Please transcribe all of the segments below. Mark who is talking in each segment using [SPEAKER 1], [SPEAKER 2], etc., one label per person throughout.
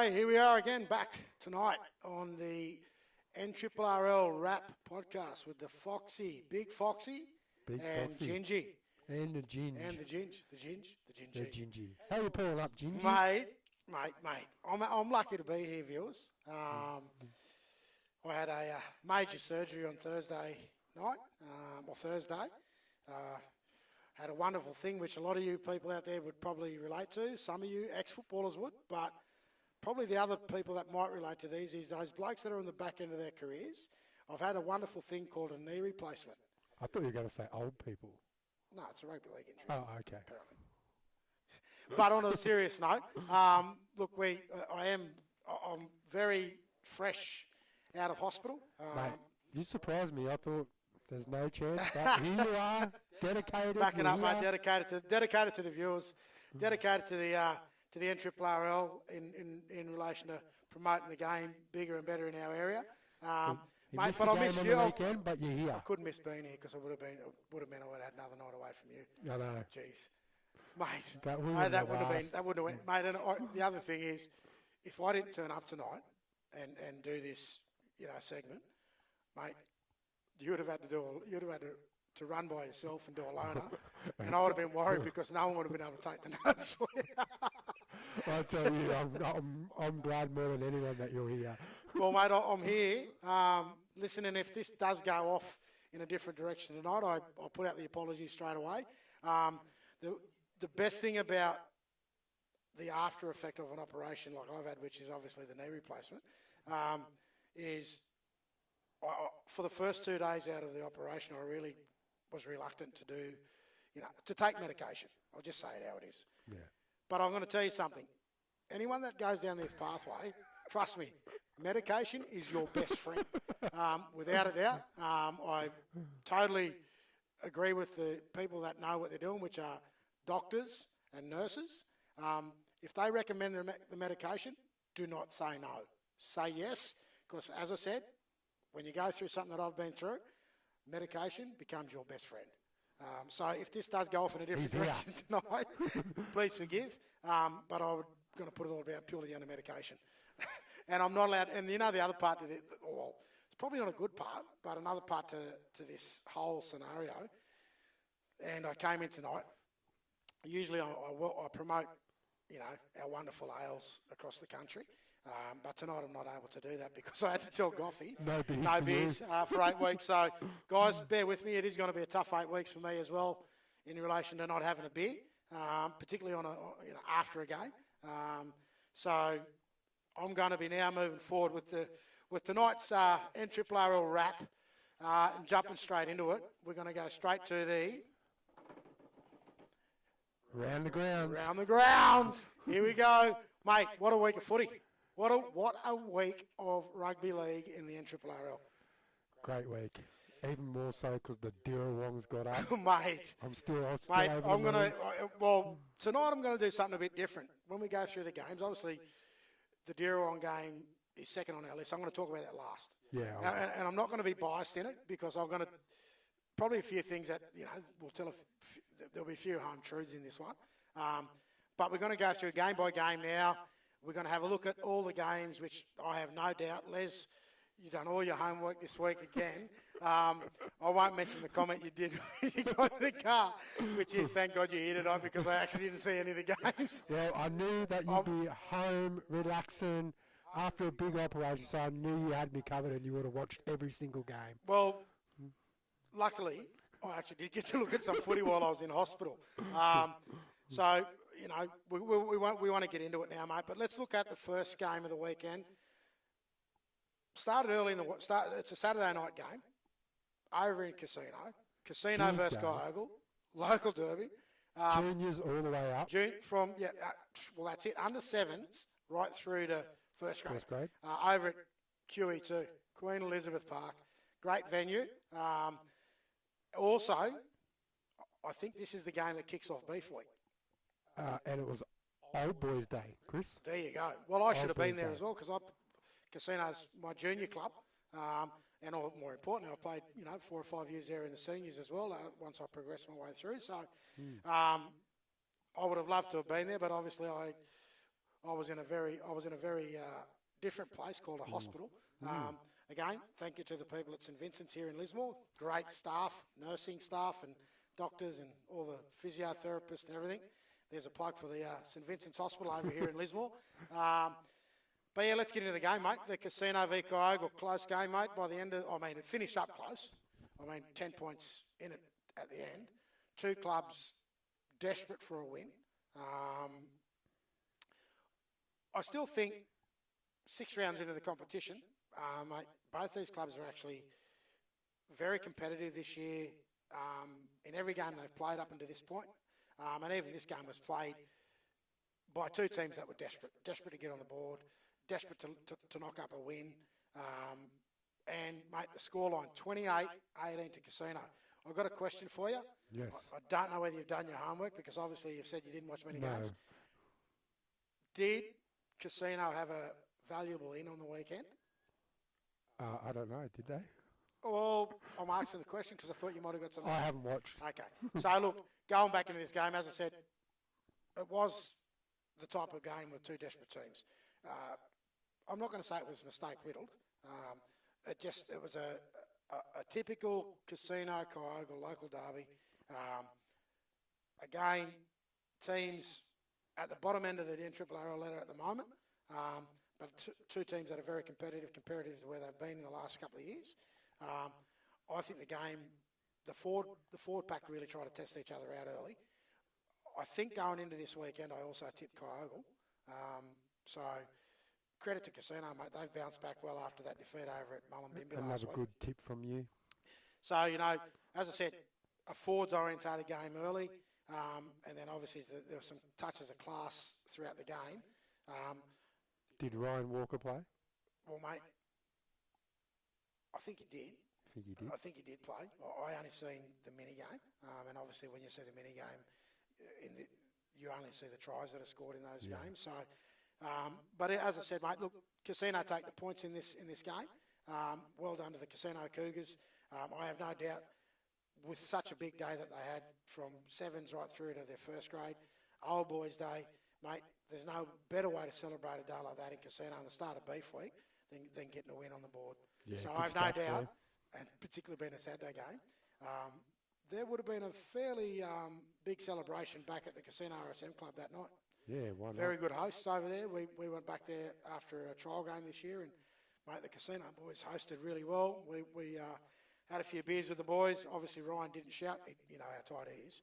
[SPEAKER 1] G'day, here we are again, back tonight on the NRRRL Rap podcast with the Foxy, Big Foxy, and
[SPEAKER 2] Foxy.
[SPEAKER 1] Gingy.
[SPEAKER 2] And the Ginge.
[SPEAKER 1] And the Gingy.
[SPEAKER 2] The Gingy. How you pulling up, Gingy?
[SPEAKER 1] Mate, I'm lucky to be here, viewers. I had a major surgery on Thursday night, or Thursday. Had a wonderful thing, which a lot of you people out there would probably relate to. Some of you ex-footballers would, but probably the other people that might relate to these is those blokes that are on the back end of their careers. I've had a wonderful thing called a knee replacement.
[SPEAKER 2] I thought you were going to say old people.
[SPEAKER 1] No, it's a rugby league injury.
[SPEAKER 2] Oh, okay.
[SPEAKER 1] Apparently. But on a serious note, look, I'm very fresh out of hospital.
[SPEAKER 2] Mate, you surprised me. I thought there's no chance, but here you are, dedicated.
[SPEAKER 1] Backing up, mate, dedicated to the viewers, dedicated to the NRRRL in relation to promoting the game bigger and better in our area. Mate, but I missed you.
[SPEAKER 2] Weekend, but you're here.
[SPEAKER 1] I couldn't miss being here because it would have meant I would have had another night away from you.
[SPEAKER 2] I know.
[SPEAKER 1] Jeez, mate,
[SPEAKER 2] That
[SPEAKER 1] wouldn't have been, mate. And the other thing is, if I didn't turn up tonight and do this, segment, mate, you would have had to run by yourself and do a loner, and I would have been worried because no one would have been able to take the notes for you.
[SPEAKER 2] I tell you, I'm glad more than anyone that you're here.
[SPEAKER 1] Well, mate, I'm here. Listen, and if this does go off in a different direction tonight, I'll put out the apology straight away. The best thing about the after effect of an operation like I've had, which is obviously the knee replacement, is for the first 2 days out of the operation, I really was reluctant to do, to take medication. I'll just say it how it is.
[SPEAKER 2] Yeah.
[SPEAKER 1] But I'm going to tell you something. Anyone that goes down this pathway, trust me, medication is your best friend, without a doubt. I totally agree with the people that know what they're doing, which are doctors and nurses. If they recommend the medication, do not say no. Say yes, because as I said, when you go through something that I've been through, medication becomes your best friend. So if this does go off in a different direction tonight, please forgive. But I'm going to put it all down purely under medication. And I'm not allowed, and the other part to this, well, it's probably not a good part, but another part to this whole scenario, and I came in tonight, usually I promote, our wonderful ales across the country. But tonight I'm not able to do that because I had to tell Goffy no beers for 8 weeks. So, guys, bear with me. It is going to be a tough 8 weeks for me as well in relation to not having a beer, particularly on after a game. So I'm going to be now moving forward with tonight's NRRRL Rap and jumping straight into it. We're going to go straight to the
[SPEAKER 2] Round the grounds.
[SPEAKER 1] Round the grounds. Here we go, mate. What a week of footy. What a week of rugby league in the NRRRL.
[SPEAKER 2] Great week. Even more so because the Dirrawongs got up.
[SPEAKER 1] Mate.
[SPEAKER 2] I'm still
[SPEAKER 1] mate, tonight I'm going to do something a bit different. When we go through the games, obviously the Dirrawong game is second on our list. I'm going to talk about that last.
[SPEAKER 2] Yeah.
[SPEAKER 1] And I'm not going to be biased in it because I'm going to probably a few things that, will tell there'll be a few home truths in this one. But we're going to go through game by game now. We're going to have a look at all the games, which I have no doubt, Les, you've done all your homework this week again. I won't mention the comment you did when you got in the car, which is thank God you're here tonight because I actually didn't see any of the games.
[SPEAKER 2] Well, I knew that you'd be home, relaxing, after a big operation, so I knew you had me covered and you would have watched every single game.
[SPEAKER 1] Well, luckily, I actually did get to look at some footy while I was in hospital. So, we want to get into it now, mate. But let's look at the first game of the weekend. Started early it's a Saturday night game over in Casino. Casino versus Kyogle, local derby.
[SPEAKER 2] Juniors all the way up.
[SPEAKER 1] That's it. Under sevens right through to first grade.
[SPEAKER 2] First grade.
[SPEAKER 1] Over at QE2, Queen Elizabeth Park. Great venue. Also, I think this is the game that kicks off Beef Week.
[SPEAKER 2] And it was Old Boys Day, Chris.
[SPEAKER 1] There you go. Well, I should have been there as well because Casino's my junior club. And more importantly, I played 4 or 5 years there in the seniors as well. Once I progressed my way through, so I would have loved to have been there, but obviously I was in a very different place called a hospital. Again, thank you to the people at St Vincent's here in Lismore. Great staff, nursing staff and doctors and all the physiotherapists and everything. There's a plug for the St Vincent's Hospital over here in Lismore. But yeah, let's get into the game, mate. The Casino v Kyogle, close game, mate. By the end of, it finished up close. 10 points in it at the end. Two clubs desperate for a win. I still think 6 rounds into the competition, mate, both these clubs are actually very competitive this year in every game they've played up until this point. And even this game was played by two teams that were desperate to get on the board, desperate to knock up a win. And, mate, the scoreline, 28-18 to Casino. I've got a question for you.
[SPEAKER 2] Yes.
[SPEAKER 1] I don't know whether you've done your homework because obviously you've said you didn't watch many
[SPEAKER 2] No.
[SPEAKER 1] games. Did Casino have a valuable in on the weekend?
[SPEAKER 2] I don't know, did they?
[SPEAKER 1] Well, I'm asking the question because I thought you might have got something.
[SPEAKER 2] I haven't watched.
[SPEAKER 1] Okay. So, look, going back into this game, as I said, it was the type of game with two desperate teams. I'm not going to say it was mistake-riddled. It was a typical Casino Kyogle local derby. Again, teams at the bottom end of the NRRRL ladder at the moment, but two teams that are very competitive comparative to where they've been in the last couple of years. I think the game, the forward pack really tried to test each other out early. I think going into this weekend, I also tipped Kyogle. So credit to Casino, mate. They've bounced back well after that defeat over at Mullumbimby last week.
[SPEAKER 2] Another good tip from you.
[SPEAKER 1] So, as I said, a forwards-orientated game early, and then obviously there were some touches of class throughout the game.
[SPEAKER 2] Did Ryan Walker play?
[SPEAKER 1] Well, mate, I think he did. I think he did play. I only seen the mini game, and obviously when you see the mini game, you only see the tries that are scored in those games. So, but as I said, mate, look, Casino take the points in this game. Well done to the Casino Cougars. I have no doubt, with such a big day that they had from sevens right through to their first grade, Old Boys Day, mate, there's no better way to celebrate a day like that in Casino on the start of beef week than getting a win on the board.
[SPEAKER 2] Yeah,
[SPEAKER 1] so
[SPEAKER 2] good
[SPEAKER 1] I have no
[SPEAKER 2] stuff
[SPEAKER 1] doubt,
[SPEAKER 2] there.
[SPEAKER 1] and particularly being a Saturday game, there would have been a fairly big celebration back at the Casino RSM Club that night.
[SPEAKER 2] Yeah, why not?
[SPEAKER 1] Very good hosts over there. We went back there after a trial game this year, and mate, the Casino boys hosted really well. We had a few beers with the boys. Obviously, Ryan didn't shout. You know how tight he is.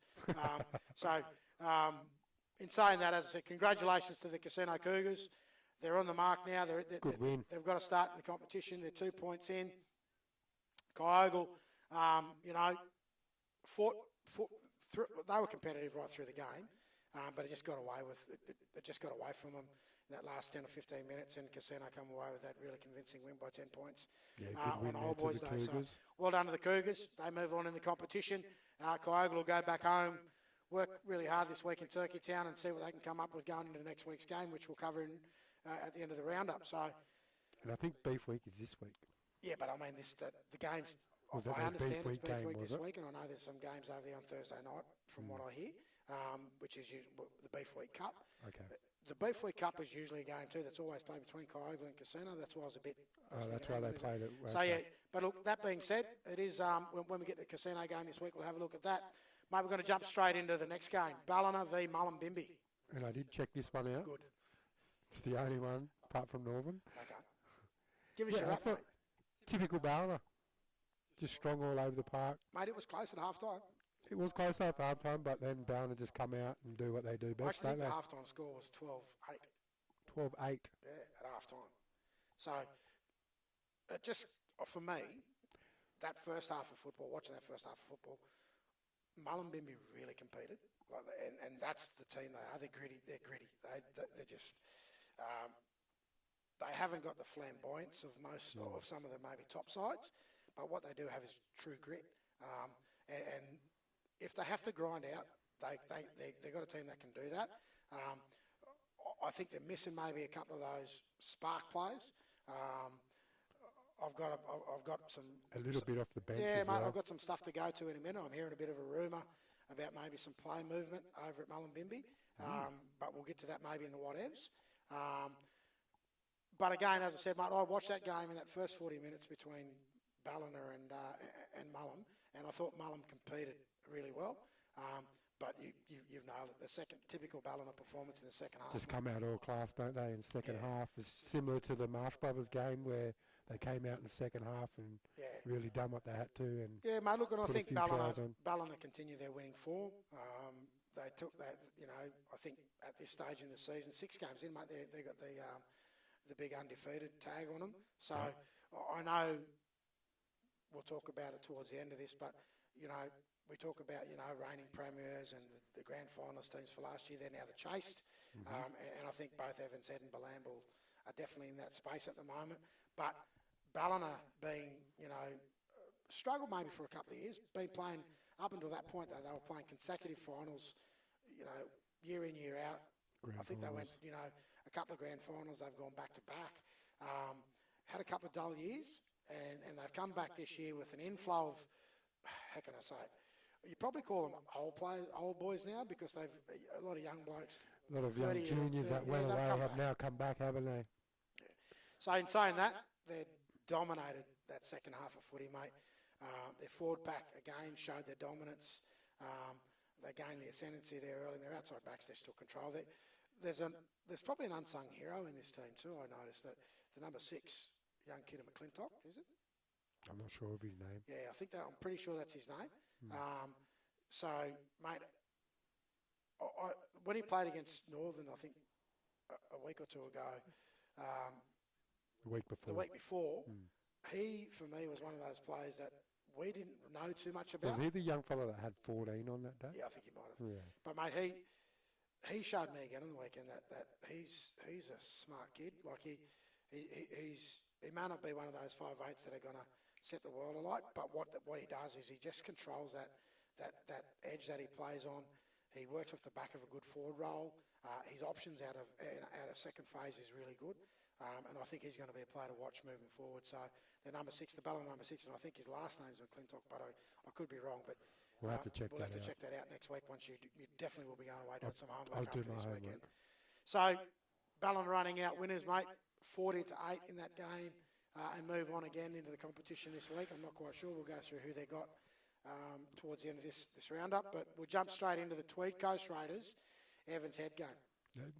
[SPEAKER 1] In saying that, as I said, congratulations to the Casino Cougars. They're on the mark now.
[SPEAKER 2] Good win.
[SPEAKER 1] They've got to start in the competition. They're 2 points in. Kyogle, they were competitive right through the game, but it just got away from them in that last 10 or 15 minutes, and Casino come away with that really convincing win by 10 points.
[SPEAKER 2] Yeah, good win
[SPEAKER 1] on
[SPEAKER 2] there
[SPEAKER 1] Old
[SPEAKER 2] to
[SPEAKER 1] Boys
[SPEAKER 2] the
[SPEAKER 1] Day. So
[SPEAKER 2] Cougars.
[SPEAKER 1] well done to the Cougars. They move on in the competition. Kyogle will go back home, work really hard this week in Turkey Town, and see what they can come up with going into next week's game, which we'll cover at the end of the roundup. So,
[SPEAKER 2] And I think beef week is this week.
[SPEAKER 1] yeah, but I mean, the games.
[SPEAKER 2] Was that
[SPEAKER 1] I
[SPEAKER 2] the
[SPEAKER 1] understand
[SPEAKER 2] beef
[SPEAKER 1] it's
[SPEAKER 2] week
[SPEAKER 1] beef
[SPEAKER 2] game,
[SPEAKER 1] week
[SPEAKER 2] was
[SPEAKER 1] this
[SPEAKER 2] it?
[SPEAKER 1] week, and I know there's some games over there on Thursday night, from what I hear, which is the Beef Week Cup.
[SPEAKER 2] Okay.
[SPEAKER 1] The Beef Week Cup is usually a game too that's always played between Kyogle and Casino. That's why I was a bit.
[SPEAKER 2] That's why they played it.
[SPEAKER 1] So yeah, but look, that being said, it is when we get the Casino game this week, we'll have a look at that. Mate, we're going to jump straight into the next game, Ballina v Mullumbimby.
[SPEAKER 2] And I did check this one out.
[SPEAKER 1] Good.
[SPEAKER 2] It's the only one, apart from Northern.
[SPEAKER 1] Okay. Give us your
[SPEAKER 2] I
[SPEAKER 1] up, mate.
[SPEAKER 2] thought typical Ballina. Just strong all over the park.
[SPEAKER 1] Mate, it was close at half-time.
[SPEAKER 2] It was close after half time, but then Ballina just come out and do what they do
[SPEAKER 1] I
[SPEAKER 2] best,
[SPEAKER 1] actually think
[SPEAKER 2] don't
[SPEAKER 1] the
[SPEAKER 2] they?
[SPEAKER 1] half-time score was 12-8.
[SPEAKER 2] 12-8.
[SPEAKER 1] Yeah, at half-time. So, it just, for me, that first half of football, watching that first half of football, Mullumbimby really competed. And that's the team they are. They're gritty. They're just... they haven't got the flamboyance of of some of the maybe top sides, but what they do have is true grit. And if they have to grind out, they've got a team that can do that. I think they're missing maybe a couple of those spark players. I've got some...
[SPEAKER 2] A little bit off the bench
[SPEAKER 1] Yeah,
[SPEAKER 2] as
[SPEAKER 1] mate,
[SPEAKER 2] well.
[SPEAKER 1] I've got some stuff to go to in a minute. I'm hearing a bit of a rumour about maybe some play movement over at Mullumbimby, but we'll get to that maybe in the whatevs. But again, as I said, mate, I watched that game in that first 40 minutes between Ballina and Mullum, and I thought Mullum competed really well. But you've nailed it. The second typical Ballina performance in the second half.
[SPEAKER 2] Just come out all class, don't they, in the second half. It's similar to the Marsh Brothers game where they came out in the second half and really done what they had to. And
[SPEAKER 1] mate, look, and I think Ballina continue their winning form. They took that, I think at this stage in the season, 6 games in, mate, they got the big undefeated tag on them. So I know we'll talk about it towards the end of this, but, we talk about, reigning premiers and the grand finalist teams for last year. They're now the chased. And I think both Evans Head and Balambul are definitely in that space at the moment. But Ballina being, struggled maybe for a couple of years, been playing up until that point, though, they were playing consecutive finals, year in, year out. I think they went, a couple of grand finals. They've gone back to back. Had a couple of dull years, and they've come back this year with an inflow of, how can I say it? You probably call them old boys now, because they've a lot of young blokes.
[SPEAKER 2] A lot of young juniors that went away have now come back, haven't they?
[SPEAKER 1] Yeah. So in saying that, they dominated that second half of footy, mate. Their forward pack, again, showed their dominance. They gained the ascendancy there early. Their outside backs, they still control it. There's probably an unsung hero in this team too. I noticed that the number 6 young kid at McClintock, is it?
[SPEAKER 2] I'm not sure of his name.
[SPEAKER 1] Yeah, I'm pretty sure that's his name. So, mate, when he played against Northern, I think a week or two ago,
[SPEAKER 2] the week before,
[SPEAKER 1] he, for me, was one of those players that we didn't know too much about.
[SPEAKER 2] Was he the young fellow that had 14 on that day?
[SPEAKER 1] Yeah, I think he might have.
[SPEAKER 2] Yeah.
[SPEAKER 1] But, mate, he showed me again on the weekend that he's a smart kid. Like, he may not be one of those 5'8" that are going to set the world alight, but what he does is he just controls that edge that he plays on. He works off the back of a good forward roll. His options out of second phase is really good, and I think he's going to be a player to watch moving forward. So the number 6, the Ballina number 6, and I think his last name's McClintock, but I could be wrong. But
[SPEAKER 2] we'll have to check
[SPEAKER 1] we'll
[SPEAKER 2] that
[SPEAKER 1] have to
[SPEAKER 2] out.
[SPEAKER 1] check that out next week. Once you definitely will be going away doing some homework
[SPEAKER 2] I'll
[SPEAKER 1] after
[SPEAKER 2] do my
[SPEAKER 1] this
[SPEAKER 2] homework.
[SPEAKER 1] weekend. So Ballina running out winners, mate, 40-8 in that game. And move on again into the competition this week. I'm not quite sure. We'll go through who they got towards the end of this roundup. But we'll jump straight into the Tweed Coast Raiders Evans Head game.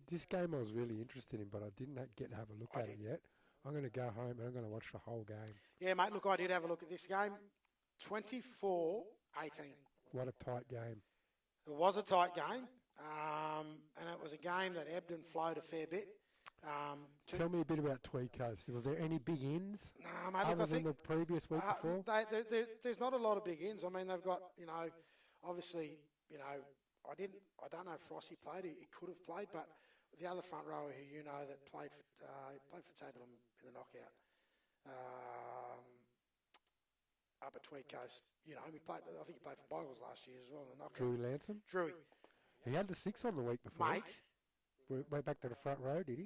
[SPEAKER 2] This game I was really interested in, but I didn't get to have a look at it yet. I'm going to go home and I'm going to watch the whole game.
[SPEAKER 1] Yeah, mate, look, I did have a look at this game. 24-18.
[SPEAKER 2] What a tight game.
[SPEAKER 1] It was a tight game. And it was a game that ebbed and flowed a fair bit.
[SPEAKER 2] Tell me a bit about Tweed Coast. Was there any big ins?
[SPEAKER 1] No, mate,
[SPEAKER 2] other than the previous week before?
[SPEAKER 1] There's not a lot of big ins. I mean, they've got, obviously, I don't know if Frosty played. He could have played, but the other front rower who that played for Taberlin in the knockout up at Tweed Coast. I think he played for Bogles last year as well in the knockout.
[SPEAKER 2] Drewy Lanson?
[SPEAKER 1] Drewy.
[SPEAKER 2] He had the 6 on the week before.
[SPEAKER 1] Mate.
[SPEAKER 2] Went back to the front row, did he?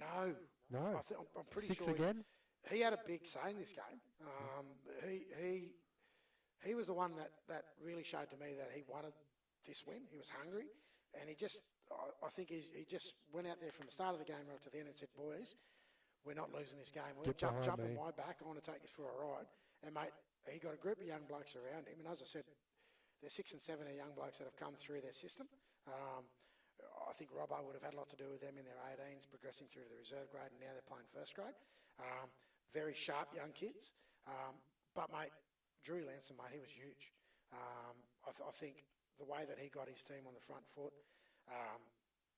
[SPEAKER 1] No. I'm pretty
[SPEAKER 2] 6
[SPEAKER 1] sure.
[SPEAKER 2] again?
[SPEAKER 1] He had a big say in this game. He was the one that really showed to me that he wanted this win. He was hungry, and I think he just went out there from the start of the game right to the end and said, "Boys, we're not losing this game. We'll jump on my back. I want to take you for a ride." And mate, he got a group of young blokes around him, and as I said, there's 6 and 7 young blokes that have come through their system. I think Robbo would have had a lot to do with them in their 18s, progressing through to the reserve grade, and now they're playing first grade. Very sharp young kids. But, mate, Drew Lanson, mate, he was huge. I think the way that he got his team on the front foot.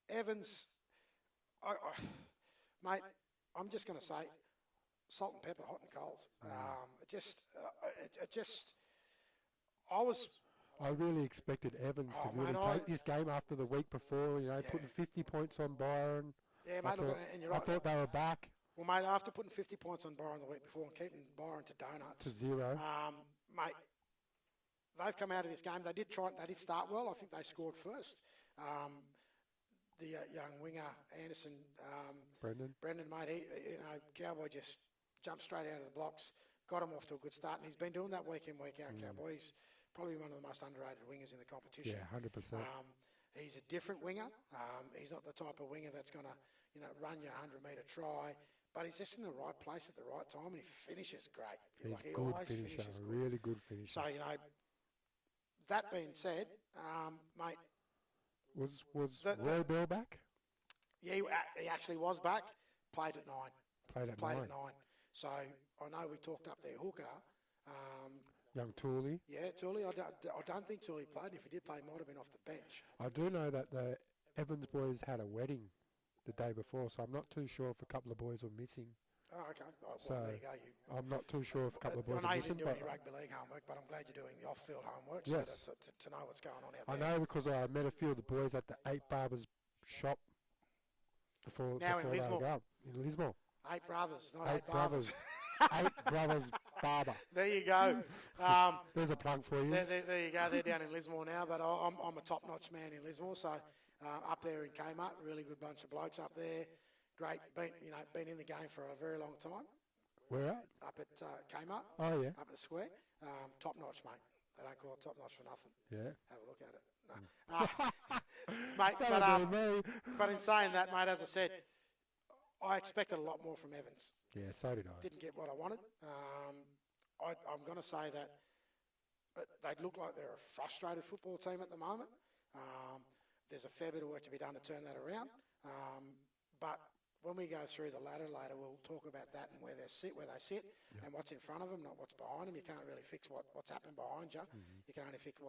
[SPEAKER 1] Evans, mate, I'm just going to say, salt and pepper, hot and cold.
[SPEAKER 2] I really expected Evans to really take this game after the week before, putting 50 points on Byron.
[SPEAKER 1] Yeah, mate, and you're right.
[SPEAKER 2] I thought they were back.
[SPEAKER 1] Well, mate, after putting 50 points on Byron the week before and keeping Byron to donuts.
[SPEAKER 2] To 0.
[SPEAKER 1] Mate, they've come out of this game. They did start well. I think they scored first. The young winger, Anderson, Brendan, mate, Cowboy just jumped straight out of the blocks, got him off to a good start, and he's been doing that week in, week out, Cowboy. He's probably one of the most underrated wingers in the competition.
[SPEAKER 2] Yeah, 100%.
[SPEAKER 1] He's a different winger. He's not the type of winger that's going to, run your 100-metre try. But he's just in the right place at the right time, and he finishes great.
[SPEAKER 2] He's
[SPEAKER 1] he
[SPEAKER 2] good
[SPEAKER 1] always
[SPEAKER 2] finisher,
[SPEAKER 1] finishes good.
[SPEAKER 2] really good finisher.
[SPEAKER 1] So, that being said, mate.
[SPEAKER 2] Was Roy Bell back?
[SPEAKER 1] Yeah, he actually was back. Played at 9.
[SPEAKER 2] Played at 9.
[SPEAKER 1] So I know we talked up their hooker.
[SPEAKER 2] Young Tooley.
[SPEAKER 1] Yeah, Tooley. I don't think Tooley played. If he did play, he might have been off the bench.
[SPEAKER 2] I do know that the Evans boys had a wedding the day before, so I'm not too sure if a couple of boys were missing.
[SPEAKER 1] Oh, okay. Well,
[SPEAKER 2] So
[SPEAKER 1] there you go.
[SPEAKER 2] I'm not too sure if a couple of boys
[SPEAKER 1] I know
[SPEAKER 2] are
[SPEAKER 1] you
[SPEAKER 2] missing.
[SPEAKER 1] didn't do any rugby league homework, but I'm glad you're doing the off-field homework
[SPEAKER 2] Yes.
[SPEAKER 1] so to know what's going on out
[SPEAKER 2] I
[SPEAKER 1] there.
[SPEAKER 2] know because I met a few of the boys at the 8 Barbers shop before
[SPEAKER 1] Now in
[SPEAKER 2] they
[SPEAKER 1] Lismore.
[SPEAKER 2] go. In Lismore.
[SPEAKER 1] 8 brothers, not
[SPEAKER 2] 8
[SPEAKER 1] 8 barbers.
[SPEAKER 2] brothers. 8 brothers barber.
[SPEAKER 1] There you go.
[SPEAKER 2] There's a plug for you.
[SPEAKER 1] There you go. They're down in Lismore now, but I'm a top-notch man in Lismore, so up there in Kmart, really good bunch of blokes up there. Great, been in the game for a very long time.
[SPEAKER 2] Where at?
[SPEAKER 1] Up at Kmart.
[SPEAKER 2] Oh, yeah.
[SPEAKER 1] Up at the square. Top-notch, mate. They don't call it top-notch for nothing.
[SPEAKER 2] Yeah.
[SPEAKER 1] Have a look at it. No. Mate, but in saying that, mate, as I said, I expected a lot more from Evans.
[SPEAKER 2] Yeah, so did I.
[SPEAKER 1] Didn't get what I wanted. I'm going to say that they look like they're a frustrated football team at the moment. There's a fair bit of work to be done to turn that around. But when we go through the ladder later, we'll talk about that and where they sit, and what's in front of them, not what's behind them. You can't really fix what's happened behind you. You can only fix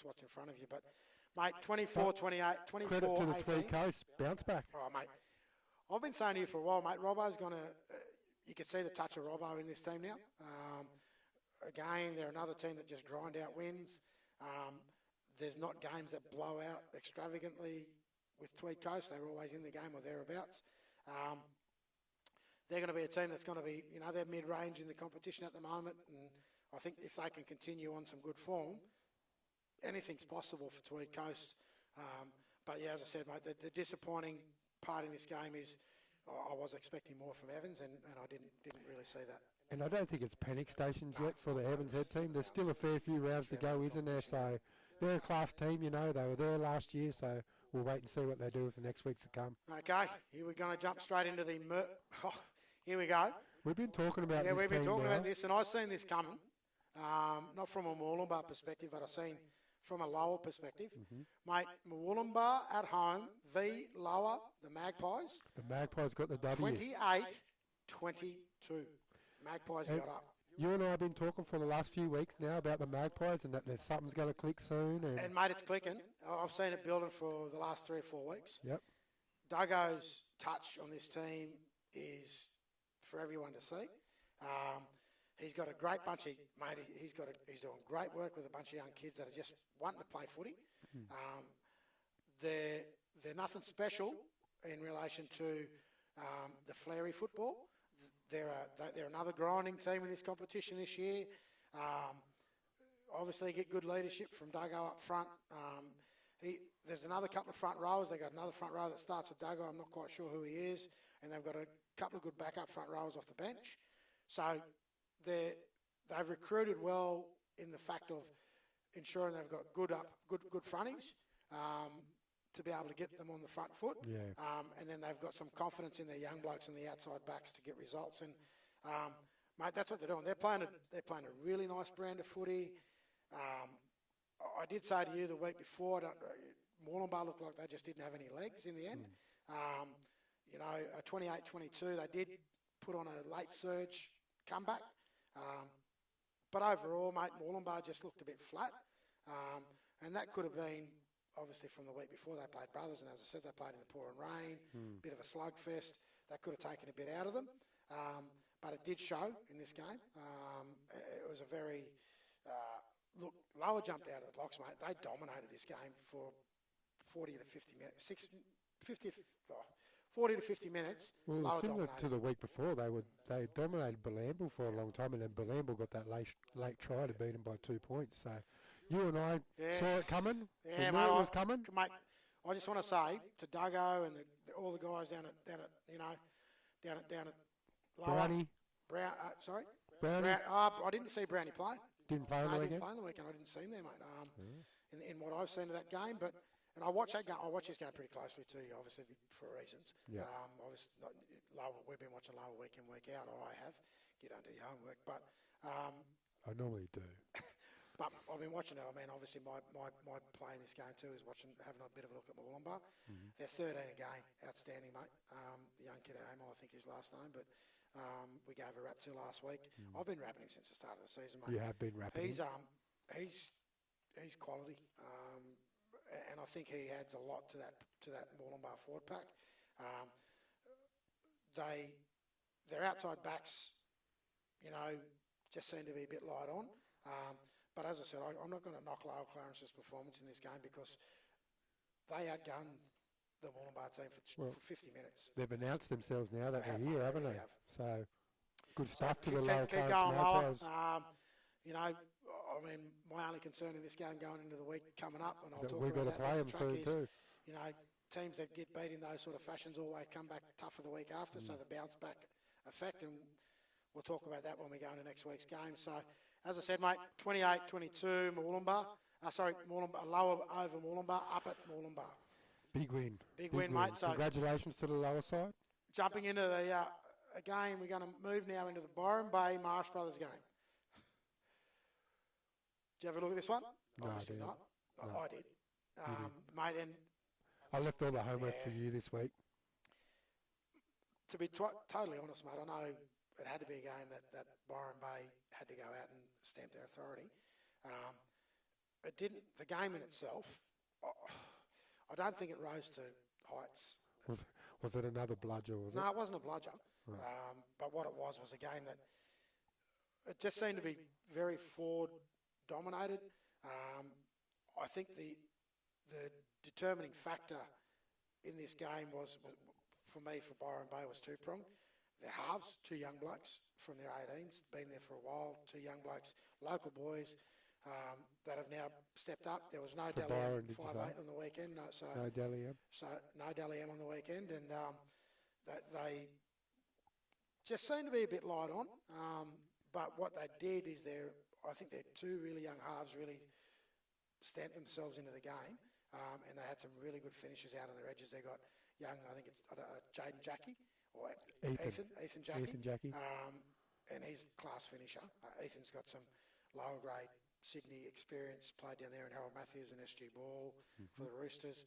[SPEAKER 1] what's in front of you. But, mate, 24-28, 24-18.
[SPEAKER 2] Credit to the Tweed Coast bounce back.
[SPEAKER 1] Oh, mate. I've been saying to you for a while, mate, Robbo's going to... you can see the touch of Robbo in this team now. Again, they're another team that just grind out wins. There's not games that blow out extravagantly with Tweed Coast. They're always in the game or thereabouts. They're going to be a team that's going to be, they're mid-range in the competition at the moment. And I think if they can continue on some good form, anything's possible for Tweed Coast. But, yeah, as I said, mate, the disappointing part in this game is I was expecting more from Evans, and I didn't really see that.
[SPEAKER 2] And I don't think it's panic stations yet for the Evans head team. There's still a fair few rounds to go, isn't there? So they're a class team, they were there last year, so we'll wait and see what they do with the next weeks to come.
[SPEAKER 1] Okay, here we're going to jump straight into the... here we go.
[SPEAKER 2] We've been talking about this.
[SPEAKER 1] Yeah, we've been talking
[SPEAKER 2] now.
[SPEAKER 1] about this, and I've seen this coming. Not from a Mooloolaba perspective, but I've seen from a lower perspective. Mate, Mooloolaba at home, v lower, the Magpies.
[SPEAKER 2] The Magpies got the W.
[SPEAKER 1] 28-22. Magpies got up.
[SPEAKER 2] You and I have been talking for the last few weeks now about the Magpies and that there's something's going to click soon.
[SPEAKER 1] And mate, it's clicking. I've seen it building for the last 3 or 4 weeks.
[SPEAKER 2] Yep.
[SPEAKER 1] Duggo's touch on this team is for everyone to see. He's got a great bunch of mate. He's doing great work with a bunch of young kids that are just wanting to play footy. They're nothing special in relation to the flary football. They're another grinding team in this competition this year. Obviously, get good leadership from Duggo up front. There's another couple of front rowers. They've got another front row that starts with Duggo. I'm not quite sure who he is. And they've got a couple of good backup front rowers off the bench. So they've recruited well in the fact of ensuring they've got good fronties to be able to get them on the front foot.
[SPEAKER 2] Yeah.
[SPEAKER 1] And then they've got some confidence in their young blokes and the outside backs to get results. And mate, that's what they're doing. They're playing a really nice brand of footy. I did say to you the week before, Mooloolaba looked like they just didn't have any legs in the end. A 28-22, they did put on a late surge comeback. But overall, mate, Mooloolaba just looked a bit flat. And that could have been, obviously, from the week before they played Brothers. And as I said, they played in the pouring rain, bit of a slugfest. That could have taken a bit out of them. But it did show in this game. It was a very... Lower jumped out of the blocks, mate. They dominated this game for 40 to 50 minutes. 40 to 50 minutes.
[SPEAKER 2] Well, similar to the week before, they dominated Bilambil for a long time, and then Bilambil got that late try to beat them by 2 points. So you and I saw it coming.
[SPEAKER 1] Yeah,
[SPEAKER 2] we knew it was coming.
[SPEAKER 1] Mate, I just want to say to Duggo and all the guys down at Lower,
[SPEAKER 2] Brownie.
[SPEAKER 1] Sorry?
[SPEAKER 2] Brownie.
[SPEAKER 1] I didn't see Brownie play.
[SPEAKER 2] Didn't play on the
[SPEAKER 1] I
[SPEAKER 2] weekend?
[SPEAKER 1] didn't play on the weekend. I didn't see him there, mate. In what I've seen of that game, but And I watch that game. I watch this game pretty closely too, obviously for reasons.
[SPEAKER 2] Yeah.
[SPEAKER 1] Obviously, we've been watching Lower week in, week out, or I have. Get under your homework, but
[SPEAKER 2] I normally do.
[SPEAKER 1] but I've been watching it. I mean, obviously my play in this game too is having a bit of a look at Moolumbar.
[SPEAKER 2] Mm-hmm.
[SPEAKER 1] They're 13 a game, outstanding, mate. The young kid at Amel, I think his last name, but we gave a rap to last week. I've been rapping him since the start of the season, mate.
[SPEAKER 2] You have been rapping.
[SPEAKER 1] He's quality, and I think he adds a lot to that Moolumbar forward pack. Their outside backs, just seem to be a bit light on. But as I said, I'm not going to knock Lower Clarence's performance in this game because they outgunned the Moolumbar team for 50 minutes.
[SPEAKER 2] They've announced themselves now that they're here, haven't they? So good stuff to the
[SPEAKER 1] keep
[SPEAKER 2] Lower Clarence
[SPEAKER 1] going lower.
[SPEAKER 2] Magpies.
[SPEAKER 1] I mean, my only concern in this game going into the week coming up, and I'll talk
[SPEAKER 2] we've got
[SPEAKER 1] about
[SPEAKER 2] to play them soon too.
[SPEAKER 1] Teams that get beat in those sort of fashions always come back tougher the week after, so the bounce back effect, and we'll talk about that when we go into next week's game. So, as I said, mate, 28-22 Moolumbar. Moolumbar, lower over Moolumbar, up at Moolumbar.
[SPEAKER 2] Big win.
[SPEAKER 1] Big win, mate. So
[SPEAKER 2] congratulations to the lower side.
[SPEAKER 1] Jumping into the game, we're going to move now into the Byron Bay Marsh Brothers game. Did you have a look at this one?
[SPEAKER 2] No,
[SPEAKER 1] obviously not.
[SPEAKER 2] No.
[SPEAKER 1] I did, mate. And
[SPEAKER 2] I left all the homework for you this week.
[SPEAKER 1] to be totally honest, mate, I know it had to be a game that Byron Bay had to go out and stamp their authority. It didn't. The game in itself, I don't think it rose to heights.
[SPEAKER 2] Was it another bludger?
[SPEAKER 1] No, it wasn't a bludger.
[SPEAKER 2] Right.
[SPEAKER 1] But what it was a game that it just seemed to be very forward dominated. I think the determining factor in this game was for me, for Byron Bay, was two-pronged. Their halves, two young blokes from their 18s, been there for a while, two young blokes, local boys that have now stepped up. There was no Dally M 5'8" on the weekend.
[SPEAKER 2] No Dally M?
[SPEAKER 1] So no Dally M on the weekend, and they just seemed to be a bit light on. But what they did is I think their two really young halves really stamped themselves into the game, and they had some really good finishes out on their edges. They got young, I think it's Jaden Jackie, or Ethan Jackie. And he's a class finisher. Ethan's got some lower grade Sydney experience, played down there in Harold Matthews and SG Ball for the Roosters.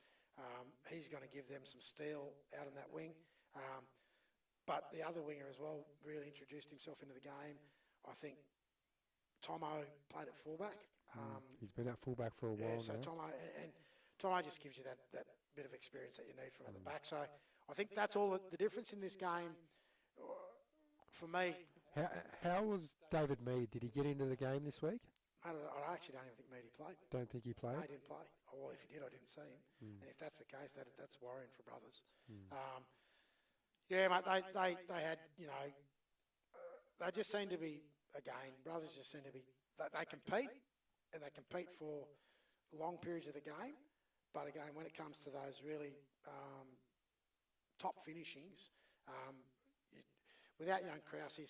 [SPEAKER 1] He's going to give them some steel out in that wing. But the other winger as well really introduced himself into the game. I think Tomo played at fullback.
[SPEAKER 2] He's been at fullback for a while
[SPEAKER 1] so
[SPEAKER 2] now.
[SPEAKER 1] Tomo just gives you that bit of experience that you need from at the back. So I think that's all the difference in this game for me.
[SPEAKER 2] How was David Mead? Did he get into the game this week?
[SPEAKER 1] I actually don't even think Meady played.
[SPEAKER 2] Don't think he played?
[SPEAKER 1] No, he didn't play. Well, if he did, I didn't see him. And if that's the case, that's worrying for Brothers. Yeah, mate, they had, they just seem to be, again, Brothers just seem to be, they compete, and they compete for long periods of the game. But again, when it comes to those really top finishings, without young Krause,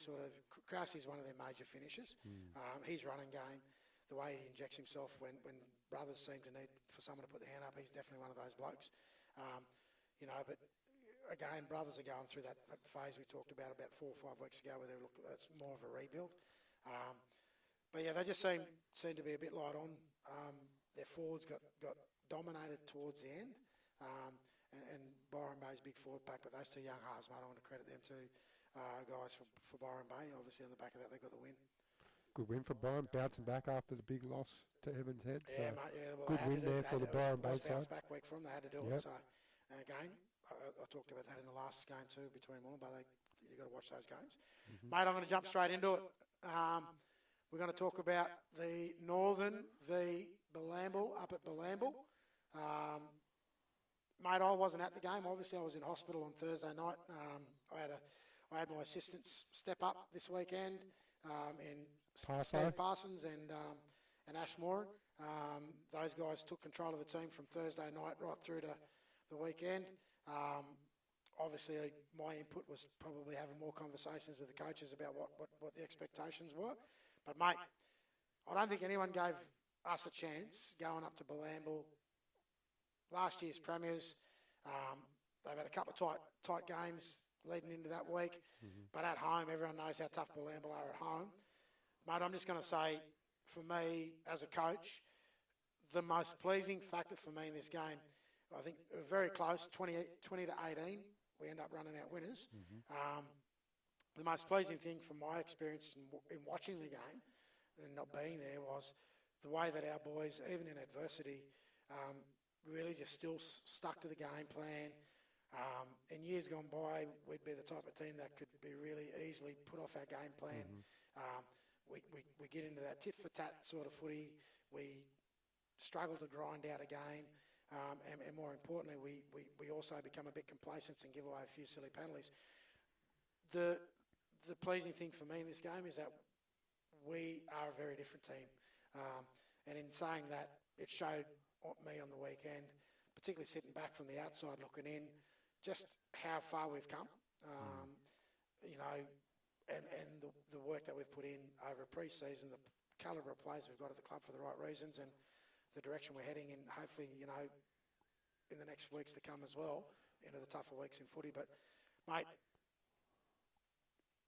[SPEAKER 1] Krause is one of their major finishers. His running game, the way he injects himself when Brothers seem to need for someone to put their hand up, he's definitely one of those blokes. But again, Brothers are going through that phase we talked about 4 or 5 weeks ago, where it's more of a rebuild. But yeah, they just seem to be a bit light on. Their forwards got dominated towards the end, and Byron Bay's big forward pack. But those two young halves, mate, I want to credit them too. Guys for Byron Bay. Obviously, on the back of that, they got the win.
[SPEAKER 2] Good win for Byron, bouncing back after the big loss to Evans Head.
[SPEAKER 1] Yeah, mate. Yeah, well,
[SPEAKER 2] good win there for the Byron Bay side.
[SPEAKER 1] Bounce back week from them. They had to do it. So again, I talked about that in the last game too between Moolumbar. You got to watch those games, mate. I'm going to jump straight into it. We're going to talk about the Northern v Bilambil up at Bilambil. Mate, I wasn't at the game. Obviously, I was in hospital on Thursday night. I had my assistants step up this weekend in Steve Parsons and Ash Moore. Those guys took control of the team from Thursday night right through to the weekend. Obviously, my input was probably having more conversations with the coaches about what the expectations were. But, mate, I don't think anyone gave us a chance going up to Bilambil last year's premiers. They've had a couple of tight games leading into that week. But at home, everyone knows how tough Balambal are at home. Mate, I'm just going to say, for me as a coach, the most pleasing factor for me in this game, I think very close, 20 to 18, we end up running out winners. The most pleasing thing from my experience in watching the game and not being there was the way that our boys, even in adversity, really just still stuck to the game plan. In years gone by, we'd be the type of team that could be really easily put off our game plan. We get into that tit-for-tat sort of footy. We struggle to grind out a game. And more importantly, we also become a bit complacent and give away a few silly penalties. The pleasing thing for me in this game is that we are a very different team. And in saying that, it showed me on the weekend, particularly sitting back from the outside looking in, just how far we've come. You know, and the work that we've put in over pre-season, the calibre of players we've got at the club for the right reasons, and the direction we're heading in, hopefully, you know, in the next weeks to come as well, into the tougher weeks in footy. But, mate,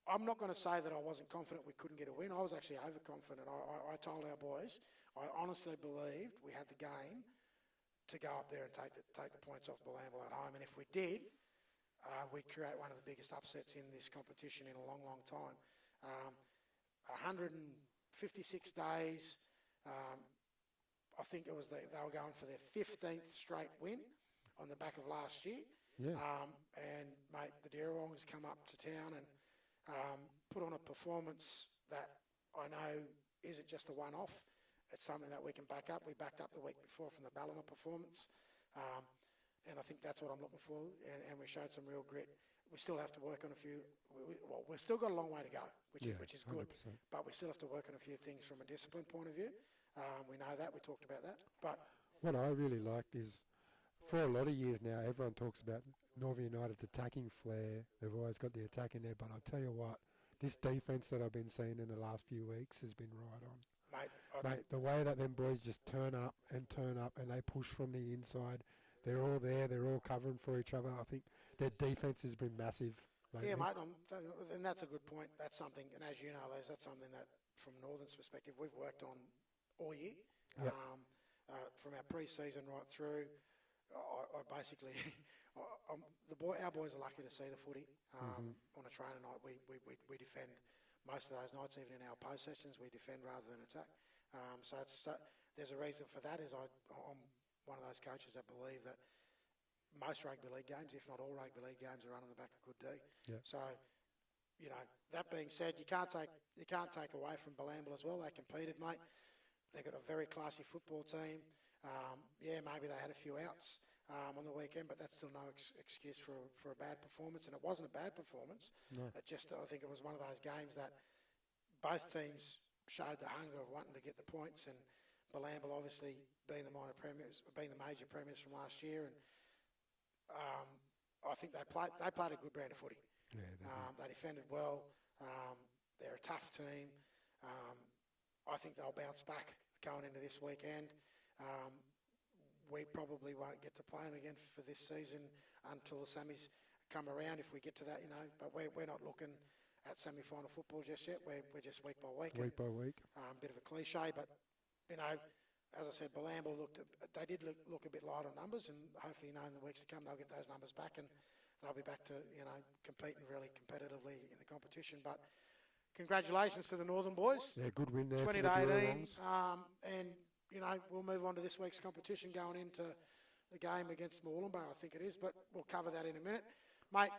[SPEAKER 1] I'm not going to say that I wasn't confident we couldn't get a win. I was actually overconfident. I told our boys, I honestly believed we had the game to go up there and take the points off Balambal at home. And if we did, we'd create one of the biggest upsets in this competition in a long, long time. 156 days. I think it was they were going for their 15th straight win on the back of last year.
[SPEAKER 2] Yeah.
[SPEAKER 1] And, mate, the Deerwongs come up to town and put on a performance that I know isn't just a one-off. It's something that we can back up. We backed up the week before from the Ballina performance. And I think that's what I'm looking for. And we showed some real grit. We still have to work on a few. We've still got a long way to go, which is good.
[SPEAKER 2] 100%.
[SPEAKER 1] But we still have to work on a few things from a discipline point of view. We know that. We talked about that. But
[SPEAKER 2] what I really liked is, for a lot of years now, everyone talks about Northern United's attacking flair. They've always got the attack in there. But I'll tell you what, this defence that I've been seeing in the last few weeks has been right on. Mate, the way that them boys just turn up and they push from the inside, they're all there, they're all covering for each other. I think their defence has been massive lately.
[SPEAKER 1] yeah, mate, and that's a good point. That's something, and as you know, Les, that's something that, from Northern's perspective, we've worked on all year.
[SPEAKER 2] Yep.
[SPEAKER 1] From our pre-season right through, I basically, our boys are lucky to see the footy. On a training night, we defend most of those nights, even in our post sessions, we defend rather than attack. So there's a reason for that. I'm one of those coaches that believe that most rugby league games, if not all rugby league games, are run on the back of good D.
[SPEAKER 2] Yep.
[SPEAKER 1] So, you know, that being said, you can't take away from Balambal as well. They competed, mate. They've got a very classy football team. Maybe they had a few outs on the weekend, but that's still no excuse for a bad performance. And it wasn't a bad performance.
[SPEAKER 2] No.
[SPEAKER 1] I think it was one of those games that both teams showed the hunger of wanting to get the points, and Balambal obviously being the major premiers from last year, and I think they played a good brand of footy.
[SPEAKER 2] Yeah,
[SPEAKER 1] they defended well. They're a tough team. I think they'll bounce back going into this weekend. We probably won't get to play them again for this season until the semis come around, if we get to that, you know. But we're not looking at semi-final football just yet. We're just week by week.
[SPEAKER 2] Week by week.
[SPEAKER 1] Bit of a cliche, but, you know, as I said, Balambal they did look a bit light on numbers, and hopefully, you know, in the weeks to come, they'll get those numbers back and they'll be back to, you know, competing really competitively in the competition. But congratulations to the Northern boys.
[SPEAKER 2] Yeah, good win there.
[SPEAKER 1] 20
[SPEAKER 2] for
[SPEAKER 1] to
[SPEAKER 2] the
[SPEAKER 1] 18.
[SPEAKER 2] Bulldogs.
[SPEAKER 1] And, you know, we'll move on to this week's competition going into the game against Moolumbar, I think it is, but we'll cover that in a minute. Mate,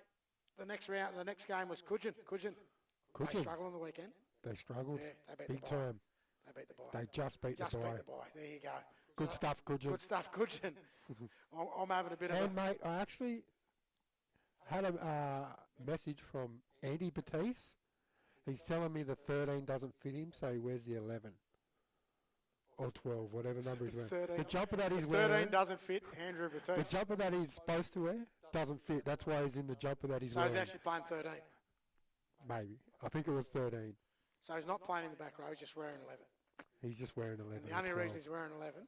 [SPEAKER 1] the next game was Coogin. They struggled on the weekend.
[SPEAKER 2] They struggled.
[SPEAKER 1] Yeah, they beat
[SPEAKER 2] Big
[SPEAKER 1] the Buy.
[SPEAKER 2] time.
[SPEAKER 1] They beat the Buy.
[SPEAKER 2] They just beat the Buy.
[SPEAKER 1] There you go.
[SPEAKER 2] Good stuff, Coogin.
[SPEAKER 1] Good stuff, Coogin. I'm having a bit of
[SPEAKER 2] And, mate, I actually had a message from Andy Batiste. He's telling me the 13 doesn't fit him, so he wears the 11. Or 12, whatever number he's wearing.
[SPEAKER 1] 13.
[SPEAKER 2] The jumper that he's
[SPEAKER 1] 13
[SPEAKER 2] wearing,
[SPEAKER 1] doesn't fit Andrew
[SPEAKER 2] the
[SPEAKER 1] Batiste.
[SPEAKER 2] jumper that he's supposed to wear doesn't fit. That's why he's in the jumper that he's
[SPEAKER 1] So
[SPEAKER 2] wearing.
[SPEAKER 1] he's actually playing 13.
[SPEAKER 2] Maybe. I think it was 13.
[SPEAKER 1] So he's not playing in the back row, he's just wearing 11.
[SPEAKER 2] He's just wearing 11.
[SPEAKER 1] And the
[SPEAKER 2] or
[SPEAKER 1] only
[SPEAKER 2] 12.
[SPEAKER 1] reason he's wearing 11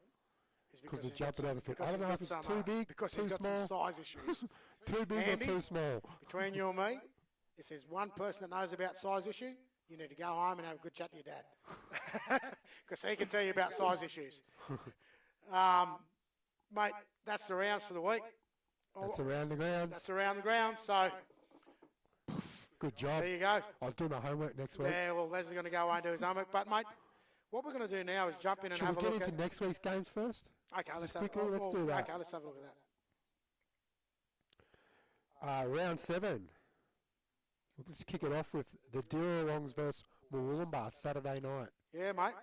[SPEAKER 1] is
[SPEAKER 2] Because
[SPEAKER 1] because
[SPEAKER 2] the jumper doesn't fit. I don't know if it's
[SPEAKER 1] some,
[SPEAKER 2] too big,
[SPEAKER 1] because
[SPEAKER 2] too
[SPEAKER 1] he's got
[SPEAKER 2] small.
[SPEAKER 1] some size issues.
[SPEAKER 2] Too big
[SPEAKER 1] Andy,
[SPEAKER 2] or too small?
[SPEAKER 1] Between you and me, if there's one person that knows about size issue, you need to go home and have a good chat to your dad. Because he can tell you about size issues. Mate, that's the rounds for the week.
[SPEAKER 2] That's around the grounds.
[SPEAKER 1] That's around the ground. So,
[SPEAKER 2] Good job.
[SPEAKER 1] there you go.
[SPEAKER 2] I'll do my homework next week.
[SPEAKER 1] Yeah, well, Leslie's going to go away and do his homework. But, mate, what we're going to do now is jump in and
[SPEAKER 2] Should
[SPEAKER 1] have
[SPEAKER 2] we
[SPEAKER 1] a
[SPEAKER 2] get
[SPEAKER 1] look
[SPEAKER 2] into
[SPEAKER 1] at...
[SPEAKER 2] next week's games first?
[SPEAKER 1] Okay, let's
[SPEAKER 2] Just quickly, let's do that.
[SPEAKER 1] Okay, let's have a look at that.
[SPEAKER 2] Round 7. Let's kick it off with the Dirrawongs versus Mooloolaba Saturday night.
[SPEAKER 1] Yeah, mate.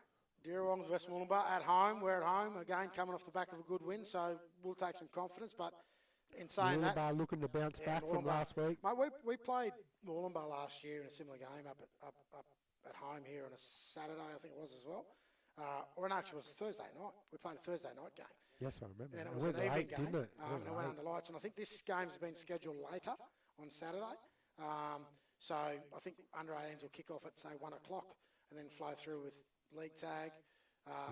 [SPEAKER 1] Dirrawongs versus Mooloolaba at home. We're at home, again, coming off the back of a good win, so we'll take some confidence. But in saying that...
[SPEAKER 2] Mooloolaba looking to bounce back from last week.
[SPEAKER 1] Mate, we played Mooloolaba last year in a similar game up at home here on a Saturday, I think it was as well. Or actually, it was a Thursday night. We played a Thursday night game.
[SPEAKER 2] Yes, I remember.
[SPEAKER 1] And it was an evening game.
[SPEAKER 2] Didn't it?
[SPEAKER 1] And it went under lights. And I think this game's been scheduled later on Saturday. So I think under-18s will kick off at, say, 1 o'clock and then flow through with league tag.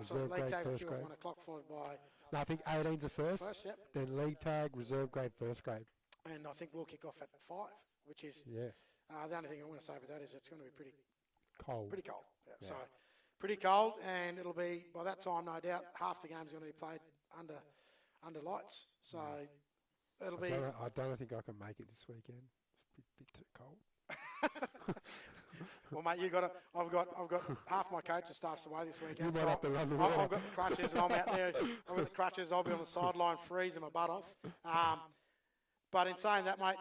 [SPEAKER 1] So league tag will kick off 1 o'clock, followed by...
[SPEAKER 2] No, I think 18's are first.
[SPEAKER 1] First, yep.
[SPEAKER 2] Then league tag, reserve grade, first grade.
[SPEAKER 1] And I think we'll kick off at 5, which is...
[SPEAKER 2] Yeah.
[SPEAKER 1] The only thing I'm going to say about that is it's going to be pretty
[SPEAKER 2] Cold.
[SPEAKER 1] Yeah. So pretty cold, and it'll be, by that time, no doubt, half the game's going to be played under lights. So it'll be...
[SPEAKER 2] I don't think I can make it this weekend. It's a bit too cold.
[SPEAKER 1] Well, mate, I've got half my coaching staff's away this weekend.
[SPEAKER 2] You might have to run the
[SPEAKER 1] I've
[SPEAKER 2] water.
[SPEAKER 1] got the crutches, and I'm out there. I've got the crutches. I'll be on the sideline freezing my butt off. But in saying that, mate,